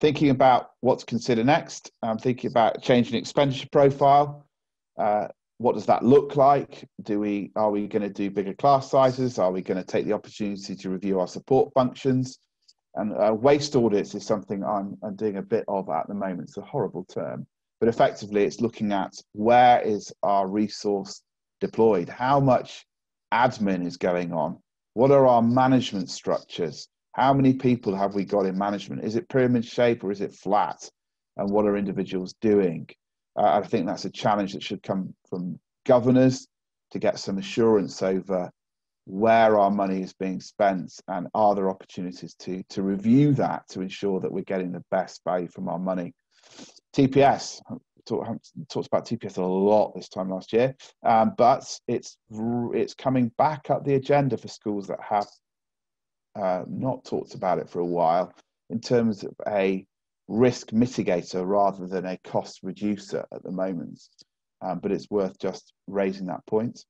Thinking about what to consider next, I'm thinking about changing expenditure profile. What does that look like? Are we going to do bigger class sizes? Are we going to take the opportunity to review our support functions? And waste audits is something I'm doing a bit of at the moment. It's a horrible term, but effectively it's looking at where is our resource deployed? How much admin is going on? What are our management structures? How many people have we got in management? Is it pyramid shape or is it flat? And what are individuals doing? I think that's a challenge that should come from governors to get some assurance over where our money is being spent, and are there opportunities to review that to ensure that we're getting the best value from our money. TPS, talked about TPS a lot this time last year, but it's coming back up the agenda for schools that have not talked about it for a while, in terms of a risk mitigator rather than a cost reducer at the moment. But it's worth just raising that point.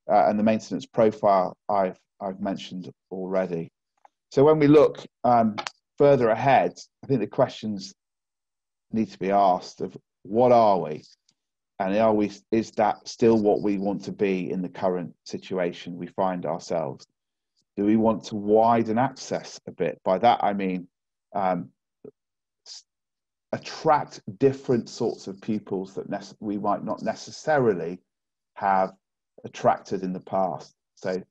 And the maintenance profile I've mentioned already. So when we look further ahead, I think the questions need to be asked of what are we? And is that still what we want to be in the current situation we find ourselves? Do we want to widen access a bit? By that I mean attract different sorts of pupils that we might not necessarily have attracted in the past. So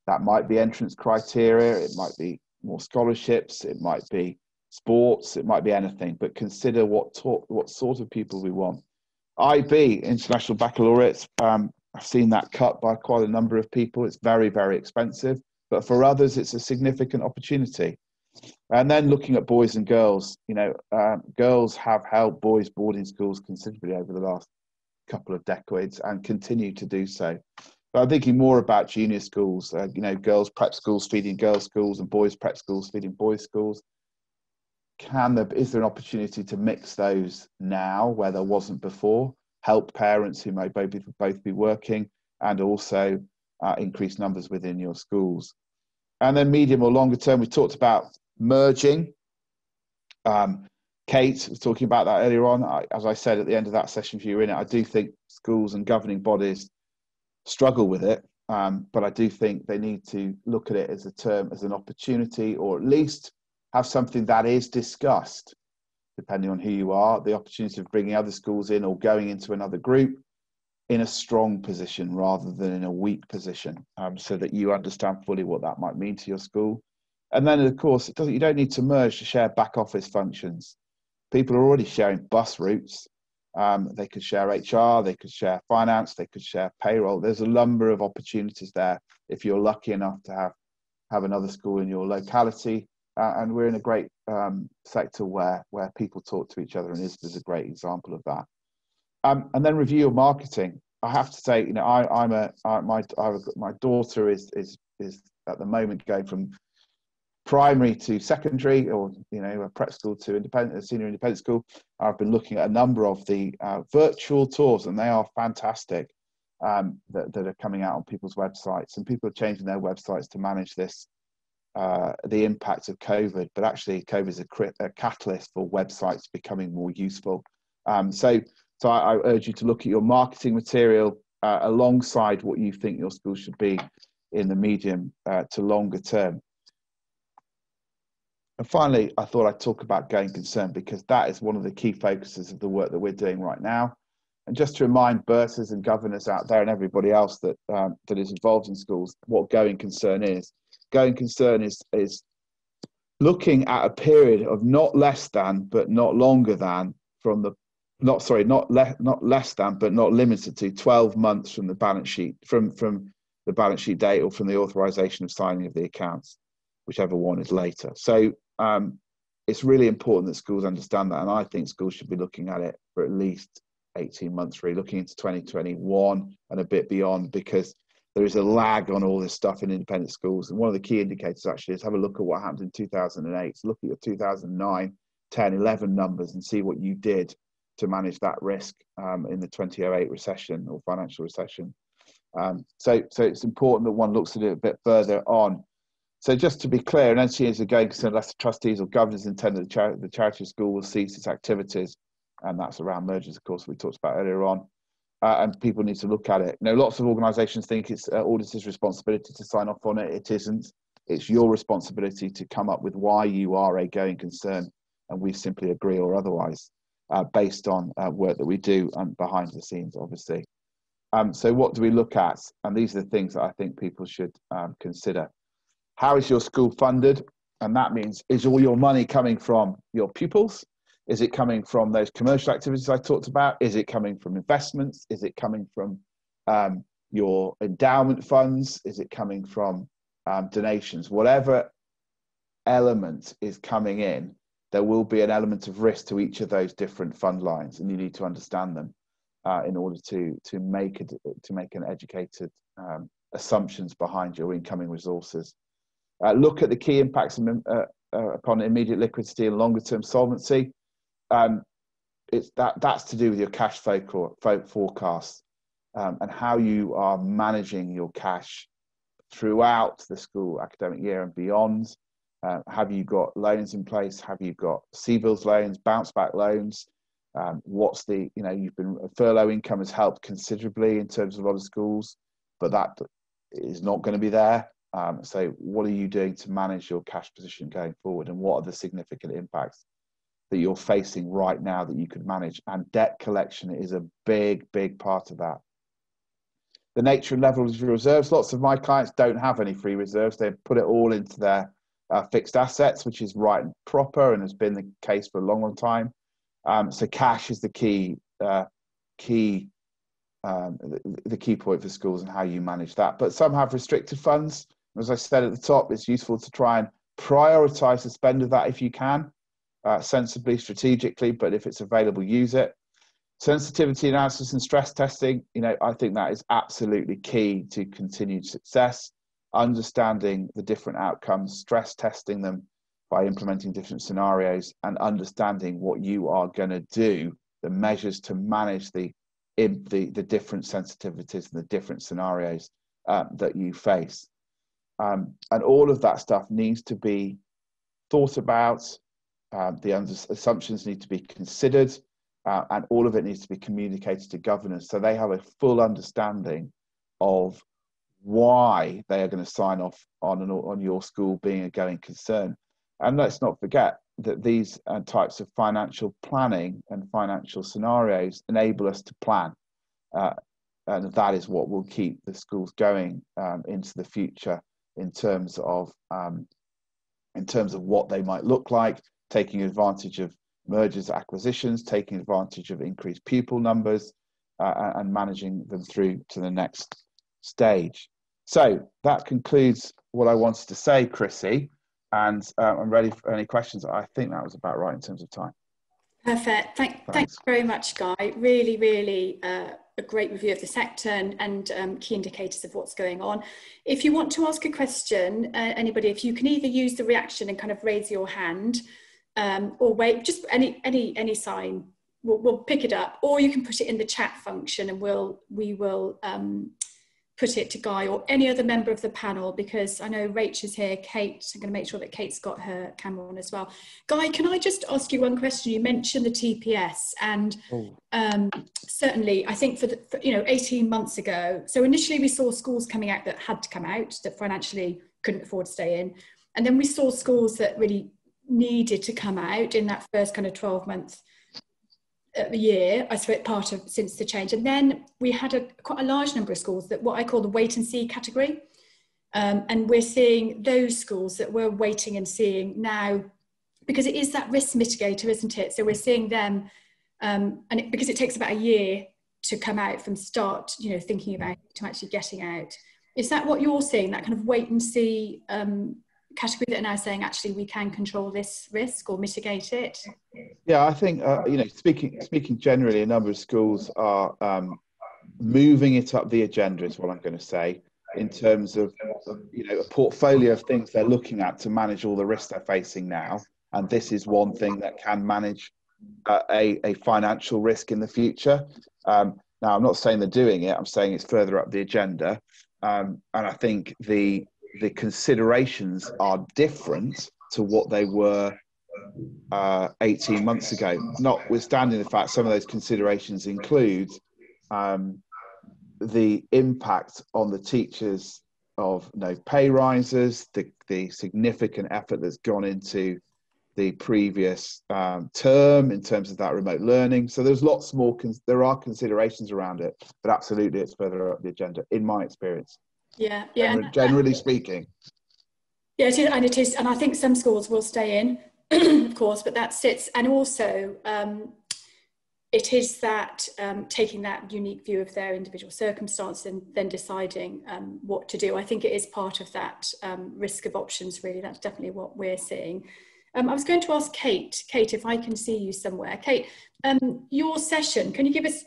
that might be entrance criteria, it might be more scholarships, it might be sports, it might be anything, but consider what sort of people we want. IB, International Baccalaureate, I've seen that cut by quite a number of people. It's very, very expensive, but for others it's a significant opportunity. And then looking at boys and girls, girls have helped boys' boarding schools considerably over the last couple of decades and continue to do so. But I'm thinking more about junior schools, girls' prep schools feeding girls' schools and boys' prep schools feeding boys' schools. Is there an opportunity to mix those now where there wasn't before? Help parents who may both be working, and also increase numbers within your schools. And then medium or longer term, we talked about merging. Kate was talking about that earlier on. As I said at the end of that session, if you were in it, I do think schools and governing bodies struggle with it, but I do think they need to look at it as an opportunity, or at least have something that is discussed, depending on who you are, the opportunity of bringing other schools in or going into another group in a strong position rather than in a weak position, so that you understand fully what that might mean to your school. And then, of course, you don't need to merge to share back office functions. People are already sharing bus routes. They could share HR, they could share finance, they could share payroll. There's a number of opportunities there if you're lucky enough to have another school in your locality. And we're in a great sector where people talk to each other, and this is a great example of that. And then review your marketing. I have to say, my daughter is at the moment going from primary to secondary, or a prep school to senior independent school. I've been looking at a number of the virtual tours, and they are fantastic, that are coming out on people's websites, and people are changing their websites to manage this, the impact of COVID. But actually COVID is a catalyst for websites becoming more useful. So I urge you to look at your marketing material alongside what you think your school should be in the medium to longer term. And finally, I thought I'd talk about going concern, because that is one of the key focuses of the work that we're doing right now. And just to remind bursars and governors out there and everybody else that is involved in schools, what going concern is. Going concern is looking at a period of not less than, but not longer than, not less than, but not limited to 12 months from the balance sheet, from the balance sheet date, or from the authorization of signing of the accounts, whichever one is later. So it's really important that schools understand that, and I think schools should be looking at it for at least 18 months, really looking into 2021 and a bit beyond, because there is a lag on all this stuff in independent schools. And one of the key indicators actually is have a look at what happened in 2008. So look at your 2009, 10, 11 numbers and see what you did to manage that risk in the 2008 recession or financial recession. So it's important that one looks at it a bit further on. So just to be clear, an entity is a going concern unless the trustees or governors intend that the charity school will cease its activities, and that's around mergers, of course, we talked about earlier on. And people need to look at it. Lots of organisations think it's auditors' responsibility to sign off on it. It isn't. It's your responsibility to come up with why you are a going concern, and we simply agree or otherwise, based on work that we do behind the scenes, obviously. So what do we look at? And these are the things that I think people should consider. How is your school funded? And that means, is all your money coming from your pupils? Is it coming from those commercial activities I talked about? Is it coming from investments? Is it coming from your endowment funds? Is it coming from donations? Whatever element is coming in, there will be an element of risk to each of those different fund lines, and you need to understand them in order to make an educated assumptions behind your incoming resources. Look at the key impacts upon immediate liquidity and longer term solvency. That's to do with your cash flow forecast and how you are managing your cash throughout the school academic year and beyond. Have you got loans in place? Have you got CBILS loans, bounce back loans? What's the, furlough income has helped considerably in terms of a lot of schools, but that is not going to be there. So what are you doing to manage your cash position going forward, and what are the significant impacts that you're facing right now that you could manage? And debt collection is a big, big part of that. The nature and level of your reserves. Lots of my clients don't have any free reserves. They put it all into their fixed assets, which is right and proper and has been the case for a long, long time. So cash is the key point for schools and how you manage that. But some have restricted funds. As I said at the top, it's useful to try and prioritise the spend of that if you can, sensibly, strategically, but if it's available, use it. Sensitivity analysis and stress testing, I think that is absolutely key to continued success. Understanding the different outcomes, stress testing them by implementing different scenarios, and understanding what you are going to do, the measures to manage the different sensitivities and the different scenarios that you face. And all of that stuff needs to be thought about. The assumptions need to be considered, and all of it needs to be communicated to governors so they have a full understanding of why they are going to sign off on your school being a going concern. And let's not forget that these types of financial planning and financial scenarios enable us to plan, and that is what will keep the schools going into the future in terms of what they might look like, taking advantage of mergers, acquisitions, taking advantage of increased pupil numbers, and managing them through to the next stage. So that concludes what I wanted to say, Chrissy, and I'm ready for any questions. I think that was about right in terms of time. Perfect. Thanks very much, Guy. Really, really a great review of the sector and key indicators of what's going on. If you want to ask a question, anybody, if you can either use the reaction and kind of raise your hand, or wait, just any sign, we'll pick it up, or you can put it in the chat function and we will put it to Guy or any other member of the panel, because I know Rach is here. Kate, I'm going to make sure that Kate's got her camera on as well. Guy, can I just ask you one question? You mentioned the TPS, and certainly I think for 18 months ago, so initially we saw schools coming out that had to come out, that financially couldn't afford to stay in, and then we saw schools that really needed to come out in that first kind of 12-month year, I suppose, since the change. And then we had quite a large number of schools that what I call the wait and see category. And we're seeing those schools that we're waiting and seeing now, because it is that risk mitigator, isn't it? So we're seeing them, because it takes about a year to come out from start, thinking about to actually getting out. Is that what you're seeing, that kind of wait and see category that are now saying, actually, we can control this risk or mitigate it? Yeah, I think, speaking generally, a number of schools are moving it up the agenda, is what I'm going to say, in terms of, a portfolio of things they're looking at to manage all the risks they're facing now. And this is one thing that can manage a financial risk in the future. Now, I'm not saying they're doing it. I'm saying it's further up the agenda. And I think the the considerations are different to what they were 18 months ago, notwithstanding the fact some of those considerations include the impact on the teachers of no pay rises, the significant effort that's gone into the previous term in terms of that remote learning. So there's lots more, there are considerations around it, but absolutely it's further up the agenda, in my experience. Yeah, Generally speaking. Yeah, it is, and I think some schools will stay in, of course, but that sits, and also it is that taking that unique view of their individual circumstance and then deciding what to do. I think it is part of that risk of options, really. That's definitely what we're seeing. I was going to ask Kate, if I can see you somewhere. Kate, your session, can you give us,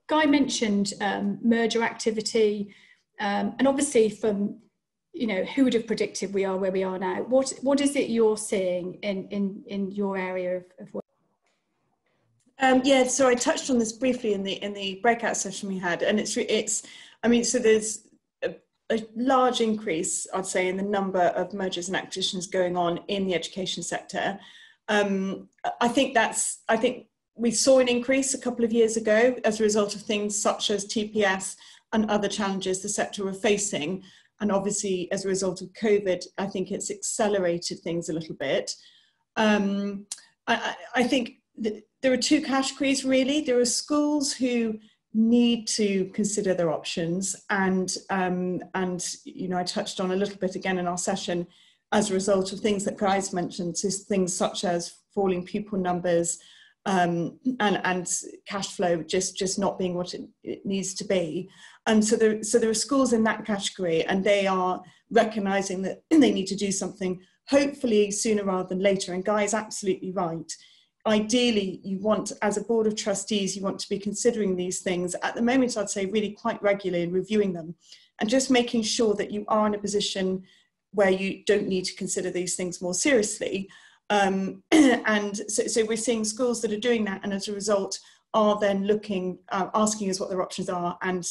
Guy mentioned merger activity, and obviously from, you know, who would have predicted we are where we are now? What is it you're seeing in your area of work? Yeah, so I touched on this briefly in the breakout session we had, and it's I mean, so there's a large increase, I'd say, in the number of mergers and acquisitions going on in the education sector. I think we saw an increase a couple of years ago as a result of things such as TPS and other challenges the sector were facing. And obviously, as a result of COVID, I think it's accelerated things a little bit. I think there are two categories, really. There are schools who need to consider their options, and you know, I touched on a little bit again in our session as a result of things that Guy's mentioned, so things such as falling pupil numbers and cash flow just not being what it needs to be. And so there are schools in that category, and they are recognising that they need to do something, hopefully sooner rather than later. And Guy is absolutely right. Ideally, you want, as a board of trustees, you want to be considering these things at the moment, I'd say really quite regularly, and reviewing them, and just making sure that you are in a position where you don't need to consider these things more seriously. And so we're seeing schools that are doing that, and as a result are then looking, asking us what their options are, and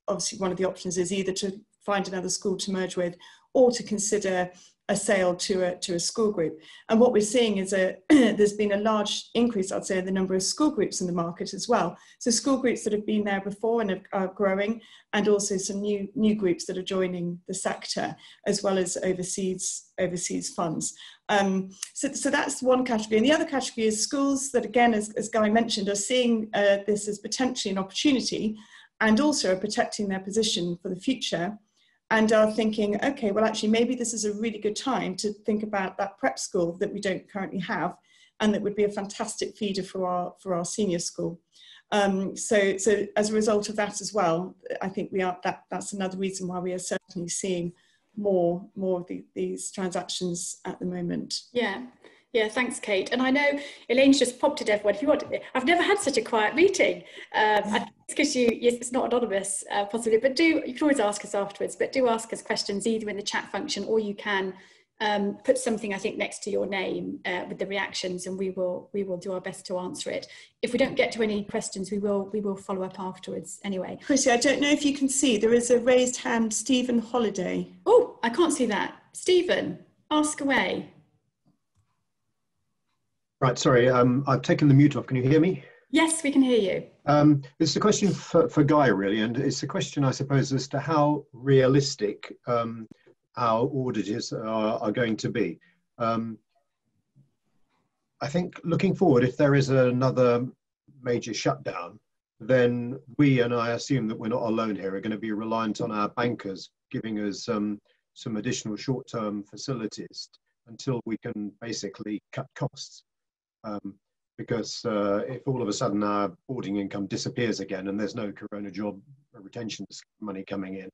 obviously one of the options is either to find another school to merge with, or to consider a sale to a school group. And what we're seeing is there's been a large increase, I'd say, in the number of school groups in the market as well. So school groups that have been there before and are growing, and also some new groups that are joining the sector, as well as overseas funds. So that's one category. And the other category is schools that, again, as Guy mentioned, are seeing this as potentially an opportunity, and also are protecting their position for the future, and are thinking, okay, well, actually, maybe this is a really good time to think about that prep school that we don't currently have, and that would be a fantastic feeder for our senior school. So as a result of that as well, I think that's another reason why we are certainly seeing more of these transactions at the moment. Yeah, thanks, Kate. And I know Elaine's just popped at everyone. I've never had such a quiet meeting. I think it's because it's not anonymous, possibly, but you can always ask us afterwards, but do ask us questions either in the chat function, or you can put something, I think, next to your name with the reactions, and we will do our best to answer it. If we don't get to any questions, we will follow up afterwards anyway. Chrissy, I don't know if you can see, there is a raised hand, Stephen Holiday. Oh, I can't see that. Stephen, ask away. Right, sorry, I've taken the mute off. Can you hear me? Yes, we can hear you. It's a question for Guy, really, and it's a question, I suppose, as to how realistic our auditors are going to be. I think looking forward, if there is another major shutdown, then we, and I assume that we're not alone here, are going to be reliant on our bankers giving us some additional short-term facilities until we can basically cut costs. Because if all of a sudden our boarding income disappears again and there's no corona job retention money coming in,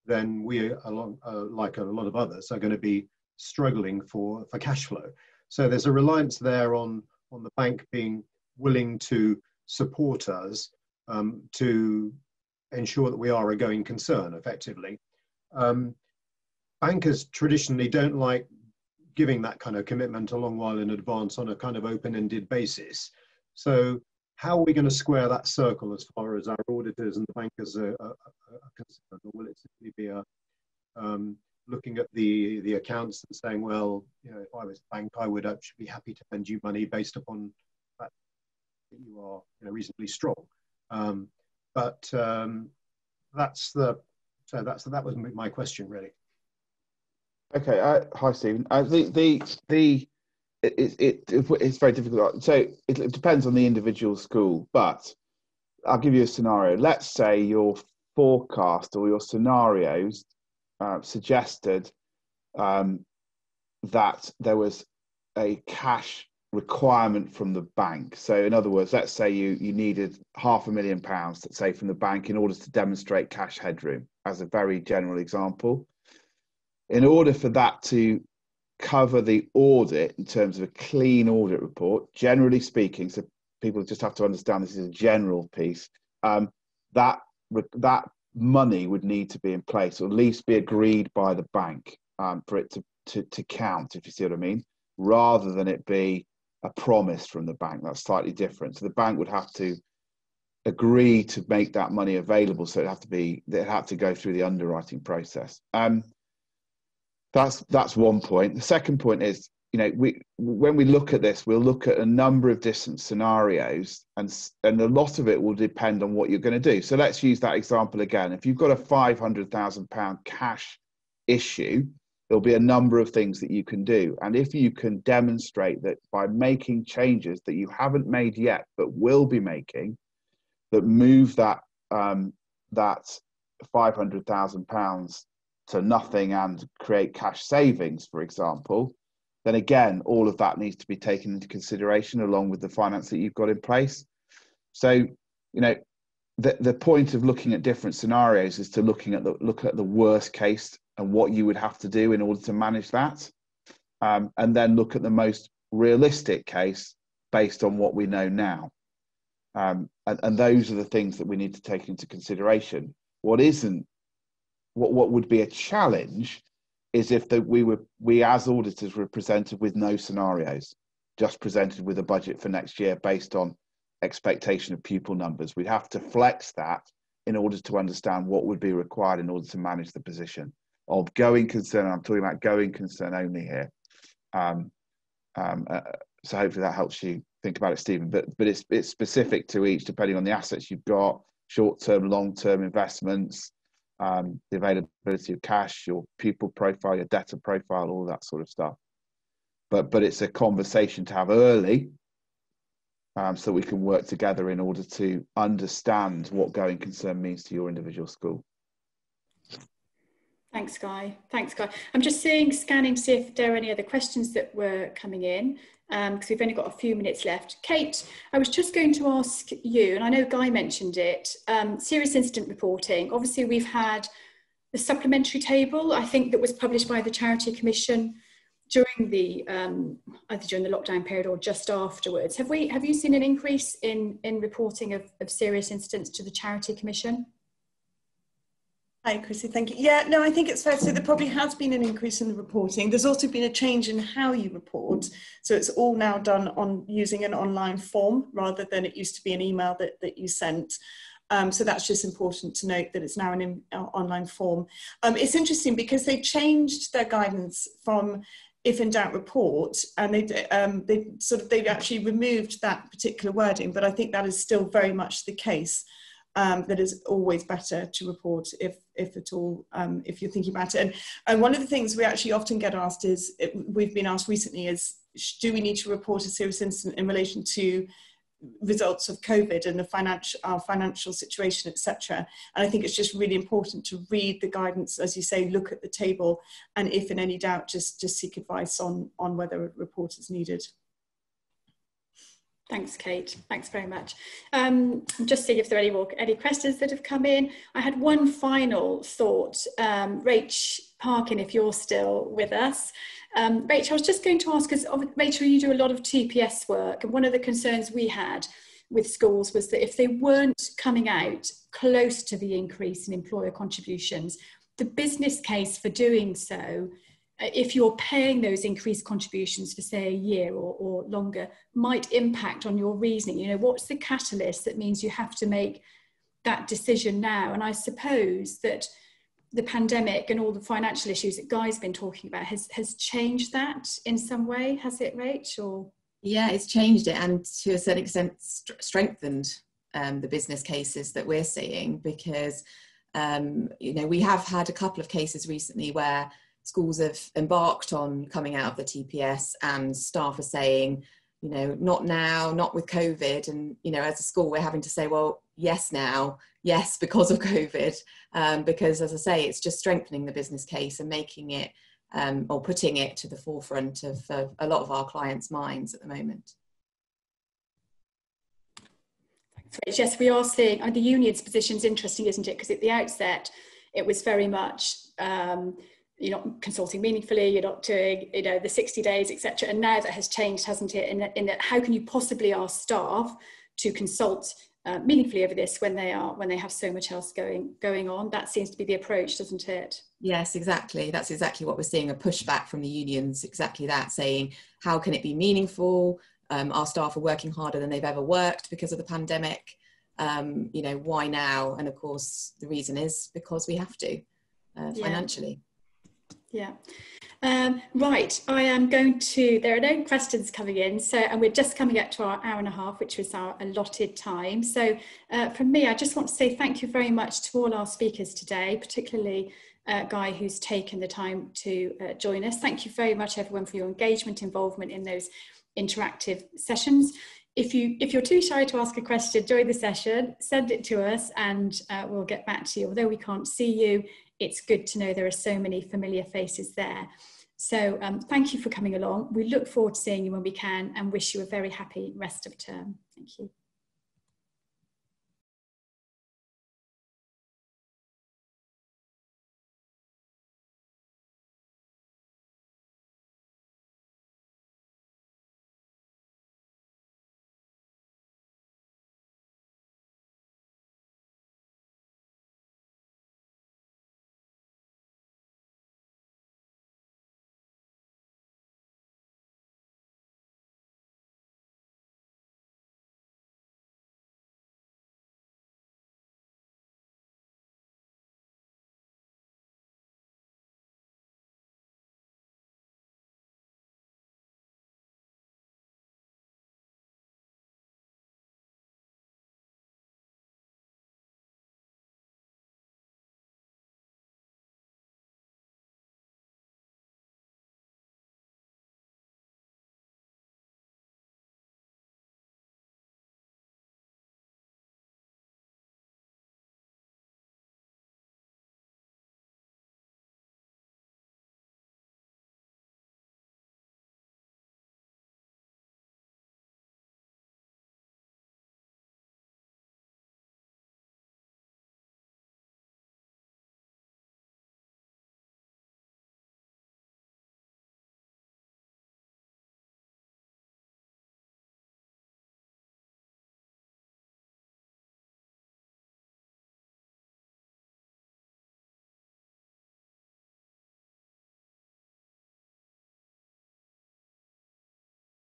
then we, like a lot of others, are going to be struggling for cash flow. So there's a reliance there on the bank being willing to support us to ensure that we are a going concern, effectively. Bankers traditionally don't like giving that kind of commitment a long while in advance on a kind of open-ended basis. So how are we going to square that circle as far as our auditors and the bankers are concerned? Or will it simply be looking at the accounts and saying, well, you know, if I was a bank, I would actually be happy to lend you money based upon the fact that you are, you know, reasonably strong. That was my question, really. Okay, hi Stephen. It's very difficult. So it depends on the individual school, but I'll give you a scenario. Let's say your forecast or your scenarios suggested that there was a cash requirement from the bank. So in other words, let's say you needed £500,000, let's say, from the bank in order to demonstrate cash headroom, as a very general example. In order for that to cover the audit in terms of a clean audit report, generally speaking, so people just have to understand this is a general piece, that money would need to be in place, or at least be agreed by the bank, for it to count, if you see what I mean, rather than it be a promise from the bank. That's slightly different. So the bank would have to agree to make that money available, so they'd have to go through the underwriting process. That's one point. The second point is, you know, when we look at this, we'll look at a number of different scenarios, and a lot of it will depend on what you're going to do. So let's use that example again. If you've got a £500,000 cash issue, there'll be a number of things that you can do. And if you can demonstrate that by making changes that you haven't made yet but will be making, that move that £500,000 to nothing and create cash savings, for example, then again, all of that needs to be taken into consideration along with the finance that you've got in place. So, you know, the point of looking at different scenarios is to look at the worst case and what you would have to do in order to manage that, and then look at the most realistic case based on what we know now. And those are the things that we need to take into consideration. What would be a challenge is if we as auditors were presented with no scenarios, just presented with a budget for next year based on expectation of pupil numbers. We'd have to flex that in order to understand what would be required in order to manage the position of going concern. I'm talking about going concern only here. So hopefully that helps you think about it, Stephen. But it's specific to each, depending on the assets you've got, short-term, long-term investments, the availability of cash, your pupil profile, your debtor profile, all that sort of stuff. But it's a conversation to have early, so we can work together in order to understand what going concern means to your individual school. Thanks, Guy. Thanks, Guy. I'm just scanning to see if there are any other questions that were coming in, because we've only got a few minutes left. Kate, I was just going to ask you, and I know Guy mentioned it, serious incident reporting. Obviously, we've had the supplementary table, I think, that was published by the Charity Commission during the either during the lockdown period or just afterwards. Have you seen an increase in reporting of serious incidents to the Charity Commission? Hi, Chrissy, thank you. Yeah, no, I think it's fair to say there probably has been an increase in the reporting. There's also been a change in how you report. So it's all now done on using an online form rather than it used to be an email that you sent. So that's just important to note that it's now an online form. It's interesting because they changed their guidance from if in doubt report, and they've actually removed that particular wording, but I think that is still very much the case. That is always better to report if at all, if you're thinking about it. And one of the things we actually often get asked is, we've been asked recently, is do we need to report a serious incident in relation to results of COVID and our financial situation, etc. And I think it's just really important to read the guidance, as you say, look at the table, and if in any doubt, just seek advice on whether a report is needed. Thanks, Kate. Thanks very much. I'm just seeing if there are any questions that have come in. I had one final thought. Rach Parkin, if you're still with us. Rach, I was just going to ask, because Rachel, you do a lot of TPS work, and one of the concerns we had with schools was that if they weren't coming out close to the increase in employer contributions, the business case for doing so, if you're paying those increased contributions for, say, a year or longer, might impact on your reasoning. You know, what's the catalyst that means you have to make that decision now? And I suppose that the pandemic and all the financial issues that Guy's been talking about has changed that in some way, has it, Rach? Or yeah, it's changed it, and to a certain extent strengthened the business cases that we're seeing, because you know, we have had a couple of cases recently where schools have embarked on coming out of the TPS and staff are saying, you know, not now, not with COVID. And, you know, as a school, we're having to say, well, yes, now, yes, because of COVID. Because, as I say, it's just strengthening the business case and making it, or putting it to the forefront of a lot of our clients' minds at the moment. Yes, we are seeing, the union's position is interesting, isn't it? Because at the outset, it was very much, you're not consulting meaningfully, you're not doing, you know, the 60 days, etc. And now that has changed, hasn't it? In that, how can you possibly ask staff to consult meaningfully over this when they have so much else going on? That seems to be the approach, doesn't it? Yes, exactly. That's exactly what we're seeing, a pushback from the unions, exactly that, saying, how can it be meaningful? Our staff are working harder than they've ever worked because of the pandemic. You know, why now? And of course, the reason is because we have to, financially. Yeah. Right, I am going to, there are no questions coming in, so, and we're just coming up to our hour and a half, which was our allotted time. So from me, I just want to say thank you very much to all our speakers today, particularly Guy, who's taken the time to join us. Thank you very much, everyone, for your engagement, involvement in those interactive sessions. If you're too shy to ask a question during the session, send it to us and we'll get back to you. Although we can't see you, it's good to know there are so many familiar faces there. So thank you for coming along. We look forward to seeing you when we can and wish you a very happy rest of term. Thank you.